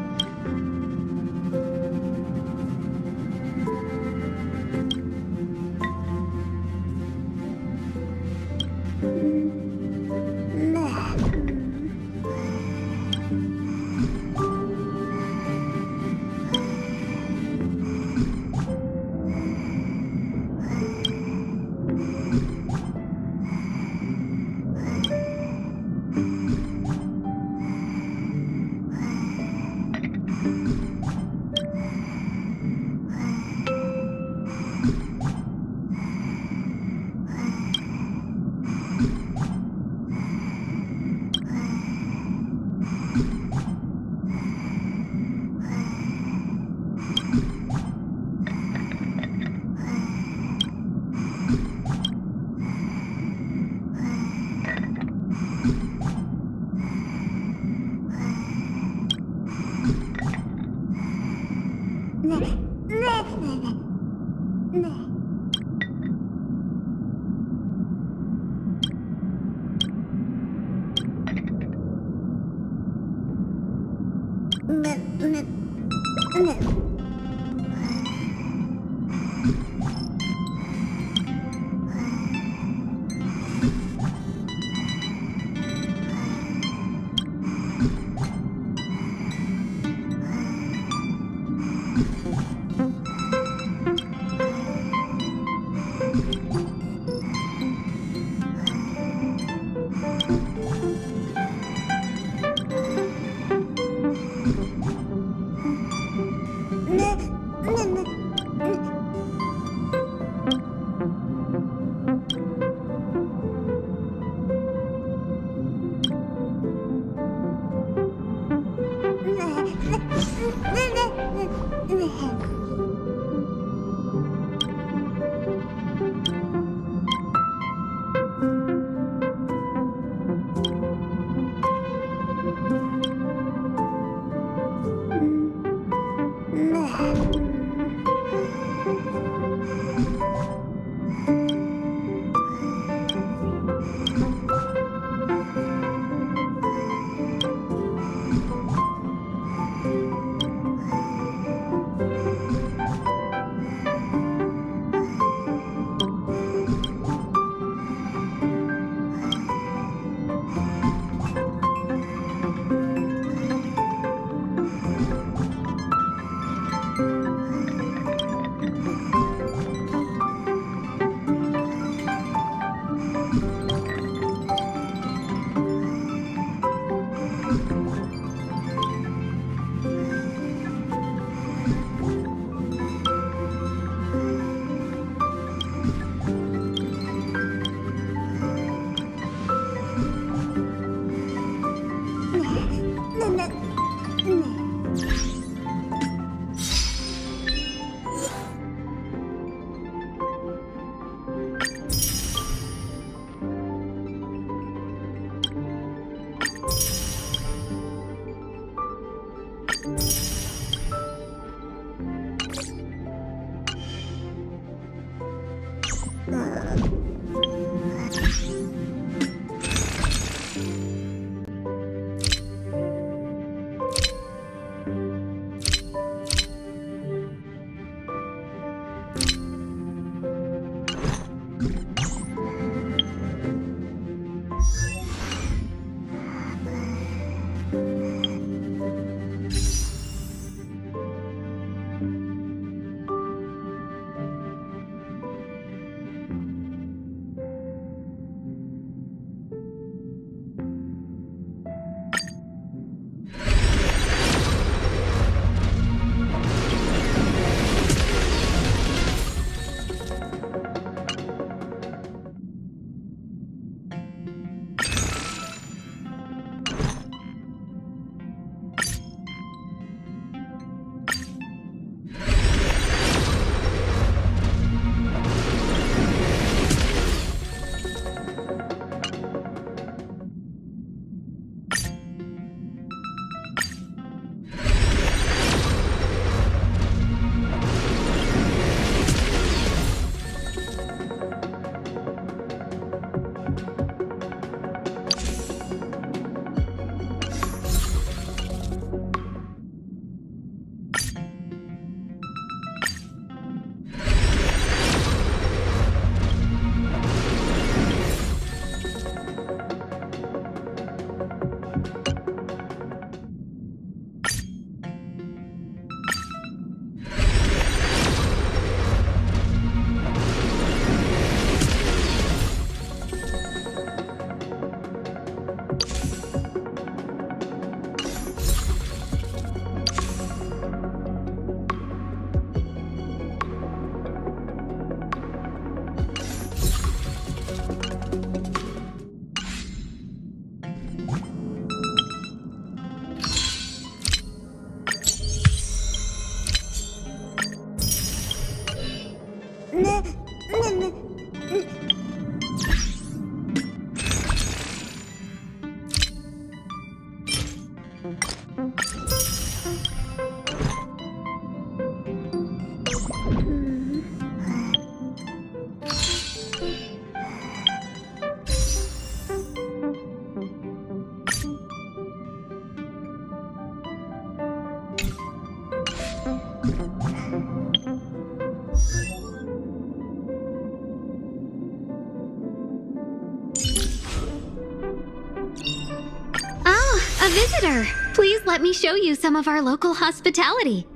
A visitor! Please let me show you some of our local hospitality.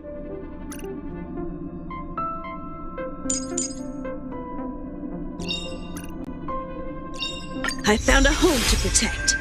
I found a home to protect.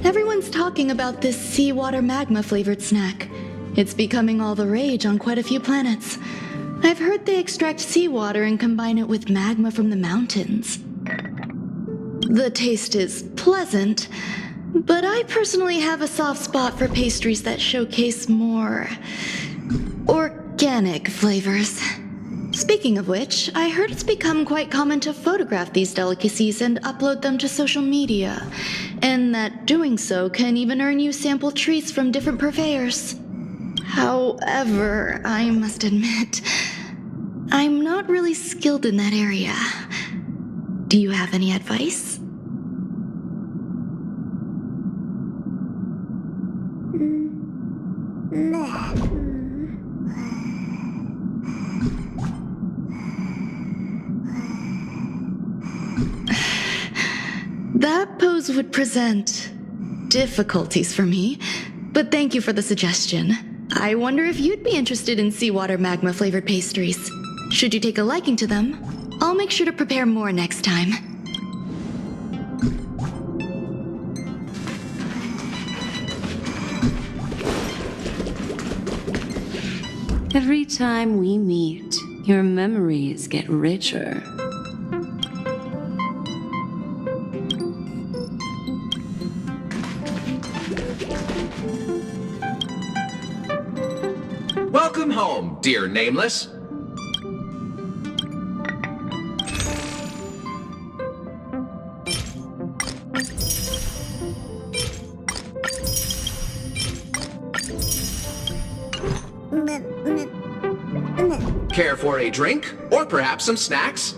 Everyone's talking about this seawater magma-flavored snack. It's becoming all the rage on quite a few planets. I've heard they extract seawater and combine it with magma from the mountains. The taste is pleasant, but I personally have a soft spot for pastries that showcase more organic flavors. Speaking of which, I heard it's become quite common to photograph these delicacies and upload them to social media, and that doing so can even earn you sample treats from different purveyors. However, I must admit, I'm not really skilled in that area. Do you have any advice? That pose would present difficulties for me, but thank you for the suggestion. I wonder if you'd be interested in seawater magma-flavored pastries. Should you take a liking to them, I'll make sure to prepare more next time. Every time we meet, your memories get richer. Welcome home, dear Nameless. Care for a drink? Or perhaps some snacks?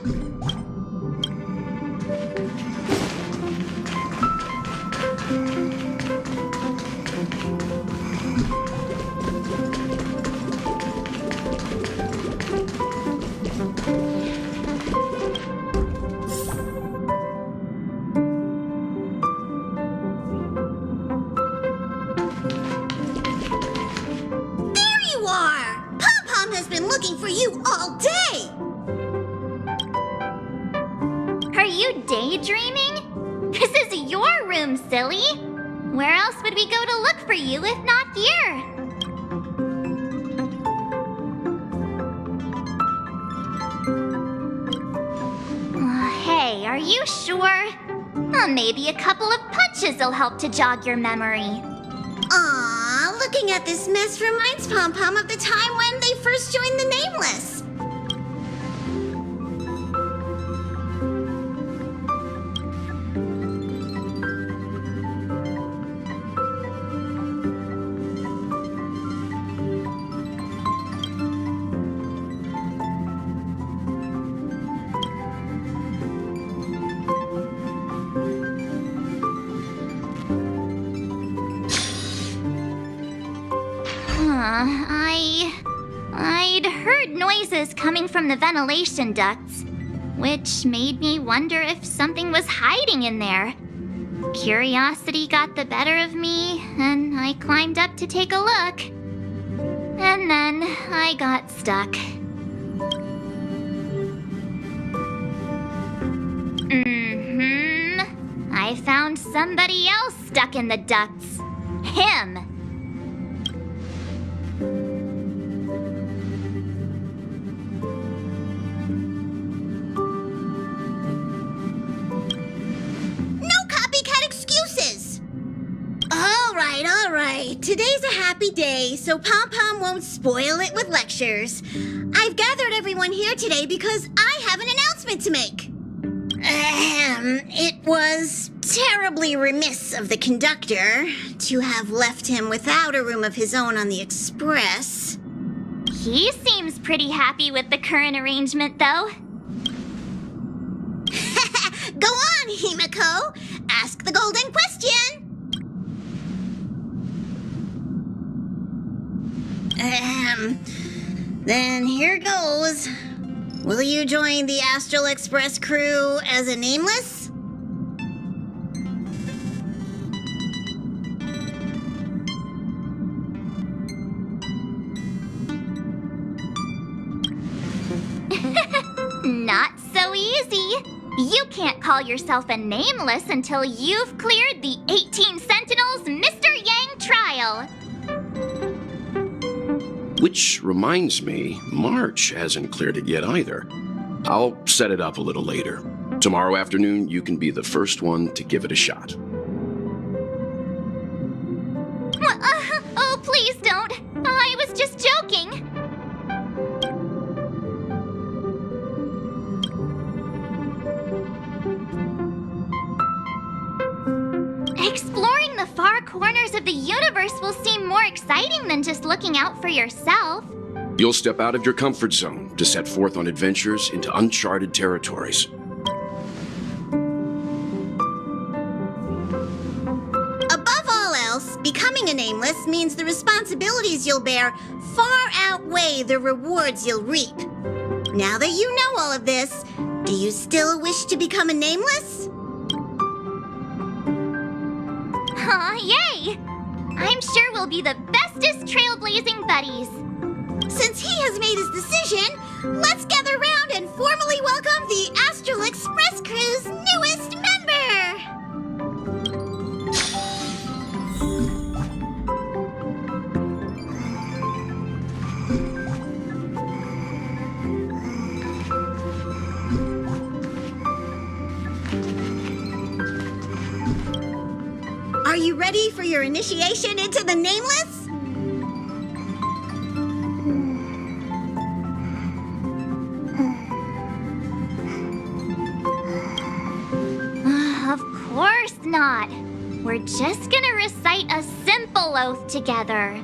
Daydreaming? This is your room, silly! Where else would we go to look for you if not here? you sure? Maybe a couple of punches will help to jog your memory. Aww, looking at this mess reminds Pom Pom of the time when they first joined the Nameless. I'd heard noises coming from the ventilation ducts, which made me wonder if something was hiding in there. Curiosity got the better of me, and I climbed up to take a look. And then I got stuck. I found somebody else stuck in the ducts. Him. All right. Today's a happy day, so Pom Pom won't spoil it with lectures. I've gathered everyone here today because I have an announcement to make. It was terribly remiss of the conductor to have left him without a room of his own on the express. He seems pretty happy with the current arrangement, though. Go on, Himiko. Ask the golden question. Then here goes. Will you join the Astral Express crew as a Nameless? Not so easy. You can't call yourself a Nameless until you've cleared the 18 Sentinels Mr. Yang trial. Which reminds me, March hasn't cleared it yet either. I'll set it up a little later. Tomorrow afternoon, you can be the first one to give it a shot. Oh, please don't. I was just joking. Exploring the far corners of the universe will seem more exciting than just looking out for yourself. You'll step out of your comfort zone to set forth on adventures into uncharted territories. Above all else, becoming a Nameless means the responsibilities you'll bear far outweigh the rewards you'll reap. Now that you know all of this, do you still wish to become a Nameless? Aw, yay! I'm sure we'll be the bestest trailblazing buddies. Since he has made his decision, let's gather round and formally welcome the Astral Express crew's newest member! Are you ready for your initiation into the Nameless? Of course not. We're just gonna recite a simple oath together.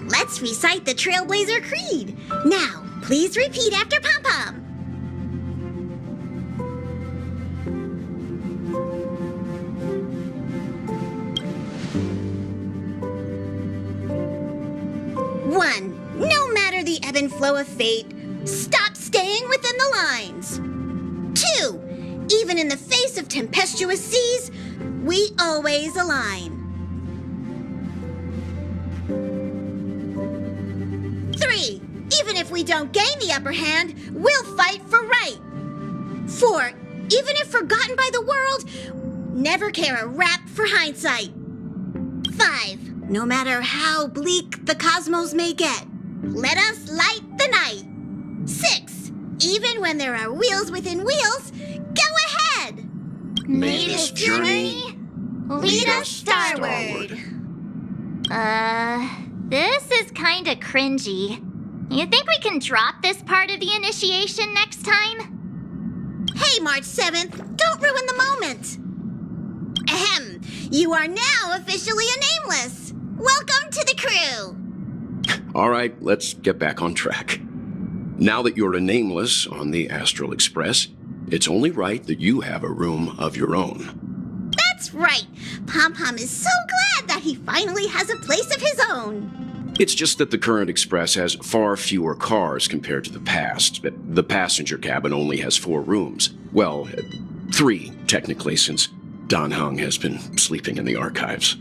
Let's recite the Trailblazer Creed. Now, please repeat after Pom Pom. One, no matter the ebb and flow of fate, stop staying within the lines. Two, even in the face of tempestuous seas, we always align. 3, even if we don't gain the upper hand, we'll fight for right. 4, even if forgotten by the world, never care a rap for hindsight. 5, no matter how bleak the cosmos may get, let us light the night. 6, even when there are wheels within wheels, go ahead! May this journey lead us starward. This is kinda cringy. You think we can drop this part of the initiation next time? Hey, March 7th, don't ruin the moment. Ahem, you are now officially a nameless. Welcome to the crew. All right, let's get back on track. Now that you're a nameless on the Astral Express, it's only right that you have a room of your own. That's right. Pom-Pom is so glad that he finally has a place of his own. It's just that the current Express has far fewer cars compared to the past. The passenger cabin only has 4 rooms. Well, 3, technically, since Dan Heng has been sleeping in the archives.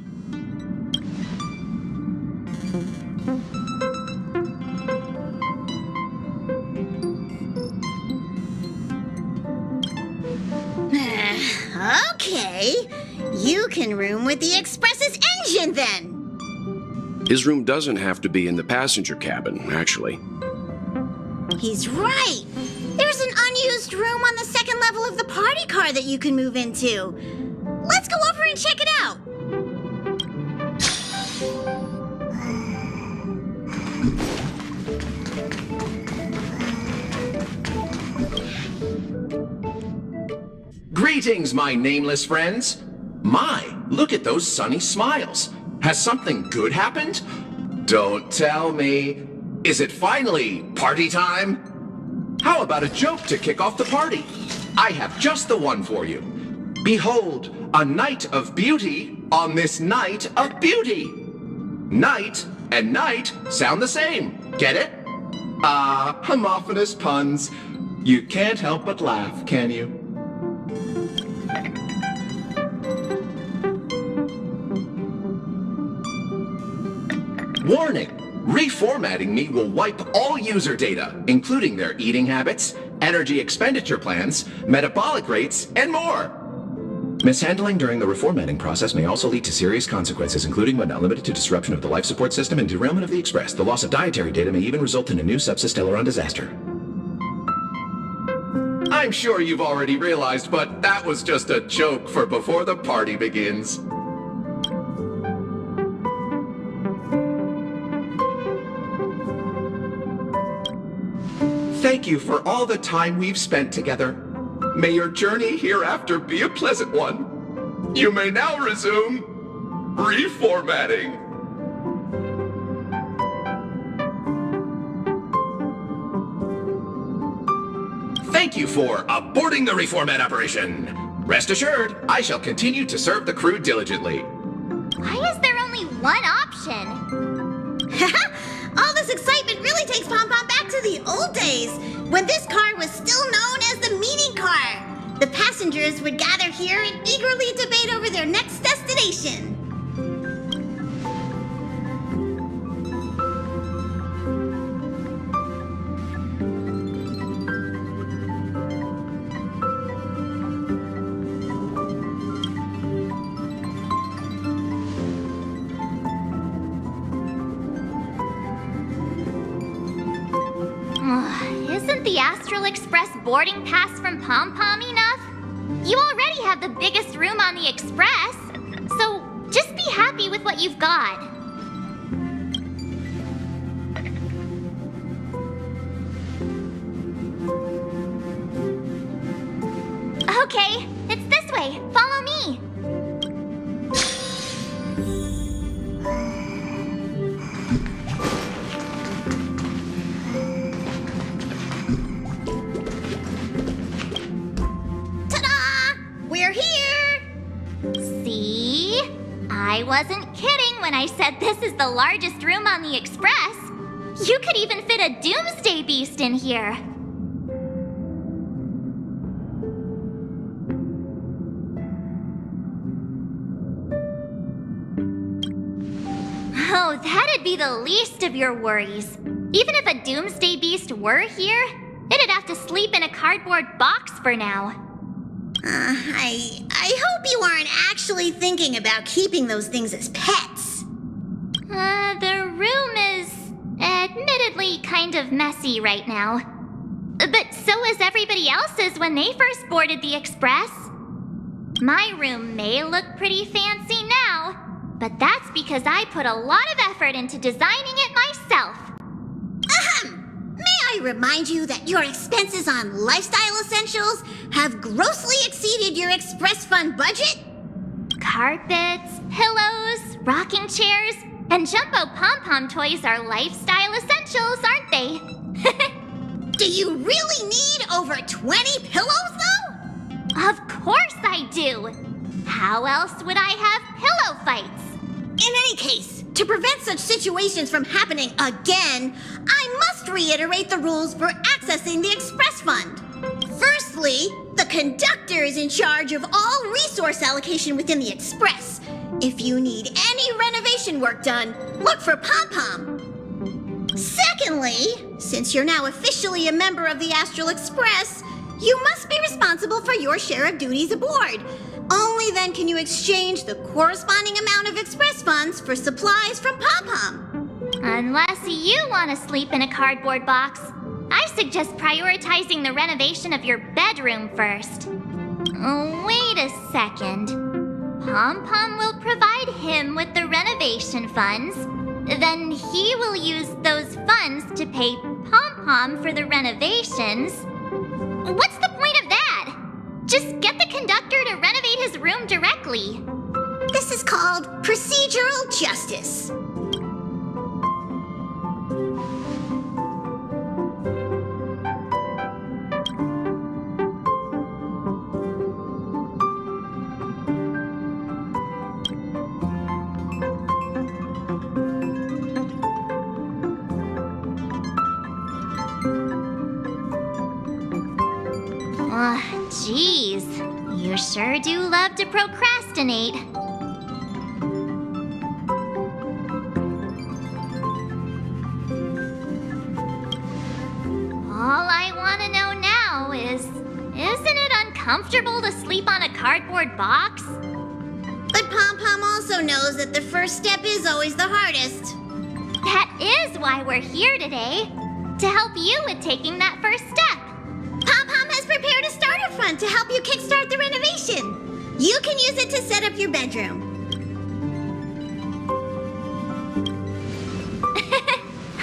Okay, you can room with the Express's engine then. His room doesn't have to be in the passenger cabin, actually. He's right. There's an unused room on the second level of the party car that you can move into. Let's go over and check it out. Greetings, my nameless friends. My, look at those sunny smiles. Has something good happened? Don't tell me. Is it finally party time? How about a joke to kick off the party? I have just the one for you. Behold, a night of beauty on this night of beauty. Night and night sound the same. Get it? Ah, homophonous puns. You can't help but laugh, can you? Warning! Reformatting me will wipe all user data, including their eating habits, energy expenditure plans, metabolic rates, and more! Mishandling during the reformatting process may also lead to serious consequences, including but not limited to disruption of the life support system and derailment of the Express. The loss of dietary data may even result in a new subsysteleron disaster. I'm sure you've already realized, but that was just a joke for before the party begins. Thank you for all the time we've spent together. May your journey hereafter be a pleasant one. You may now resume reformatting. Thank you for aborting the reformat operation. Rest assured, I shall continue to serve the crew diligently. Why is there only one option? All this excitement really takes Pom-Pom back to the old days, when this car was still known as the meeting car. The passengers would gather here and eagerly debate over their next destination. Isn't the Astral Express boarding pass from Pom-Pom enough? You already have the biggest room on the Express, so just be happy with what you've got. Okay, it's this way. Follow me. We're here! See? I wasn't kidding when I said this is the largest room on the Express. You could even fit a doomsday beast in here. Oh, that'd be the least of your worries. Even if a doomsday beast were here, it'd have to sleep in a cardboard box for now. I hope you aren't actually thinking about keeping those things as pets. The room is admittedly kind of messy right now. But so is everybody else's when they first boarded the Express. My room may look pretty fancy now, but that's because I put a lot of effort into designing it myself. Ahem! May I remind you that your expenses on lifestyle essentials have grossly exceeded your express fund budget? Carpets, pillows, rocking chairs, and jumbo pom-pom toys are lifestyle essentials, aren't they? Do you really need over 20 pillows, though? Of course I do! How else would I have pillow fights? In any case, to prevent such situations from happening again, I must reiterate the rules for accessing the Express Fund. Firstly, the conductor is in charge of all resource allocation within the Express. If you need any renovation work done, look for Pom-Pom. Secondly, since you're now officially a member of the Astral Express, you must be responsible for your share of duties aboard. Only then can you exchange the corresponding amount of Express funds for supplies from Pom-Pom. Unless you want to sleep in a cardboard box, I suggest prioritizing the renovation of your bedroom first. Wait a second. Pom-Pom will provide him with the renovation funds. Then he will use those funds to pay Pom-Pom for the renovations. What's the point of that? Just get the conductor to renovate his room directly. This is called procedural justice. Jeez, you sure do love to procrastinate. All I want to know now is, isn't it uncomfortable to sleep on a cardboard box? But Pom-Pom also knows that the first step is always the hardest. That is why we're here today, to help you with taking that first step. Pom-Pom has prepared a starter fund to help you kickstart the renovation. You can use it to set up your bedroom.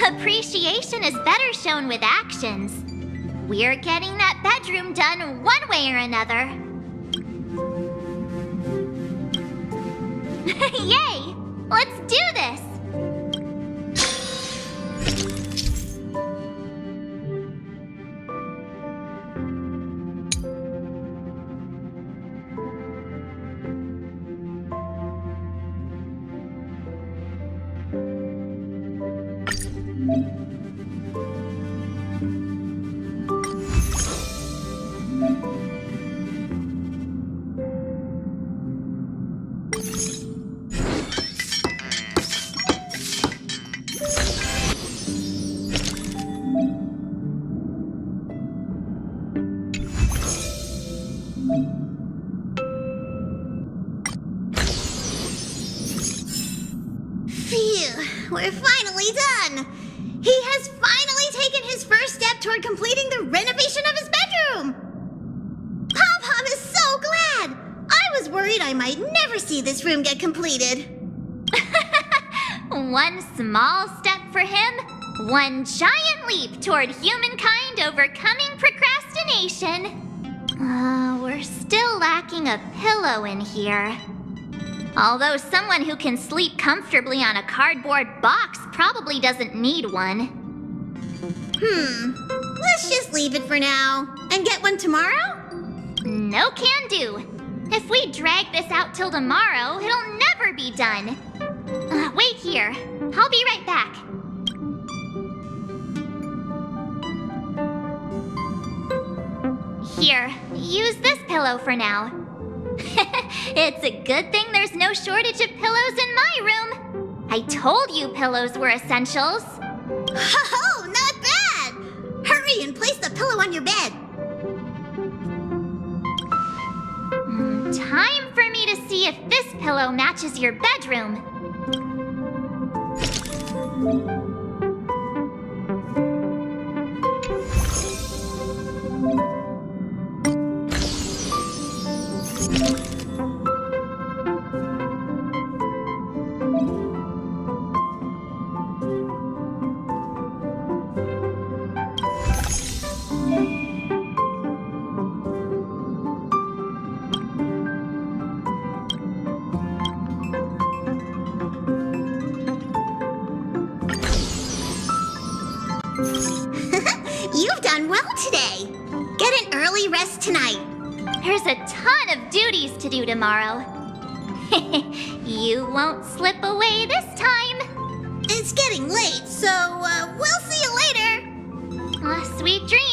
Appreciation is better shown with actions. We're getting that bedroom done one way or another. Yay! Let's do this! We're finally done! He has finally taken his first step toward completing the renovation of his bedroom! Pom-Pom is so glad! I was worried I might never see this room get completed. One small step for him, one giant leap toward humankind overcoming procrastination. We're still lacking a pillow in here. Although someone who can sleep comfortably on a cardboard box probably doesn't need one. Let's just leave it for now. And get one tomorrow? No can do. If we drag this out till tomorrow, it'll never be done. Wait here. I'll be right back. Here, use this pillow for now. It's a good thing there's no shortage of pillows in my room. I told you pillows were essentials. Oh, not bad! Hurry and place the pillow on your bed. Time for me to see if this pillow matches your bedroom. There's a ton of duties to do tomorrow. You won't slip away this time. It's getting late, so we'll see you later. Sweet dreams.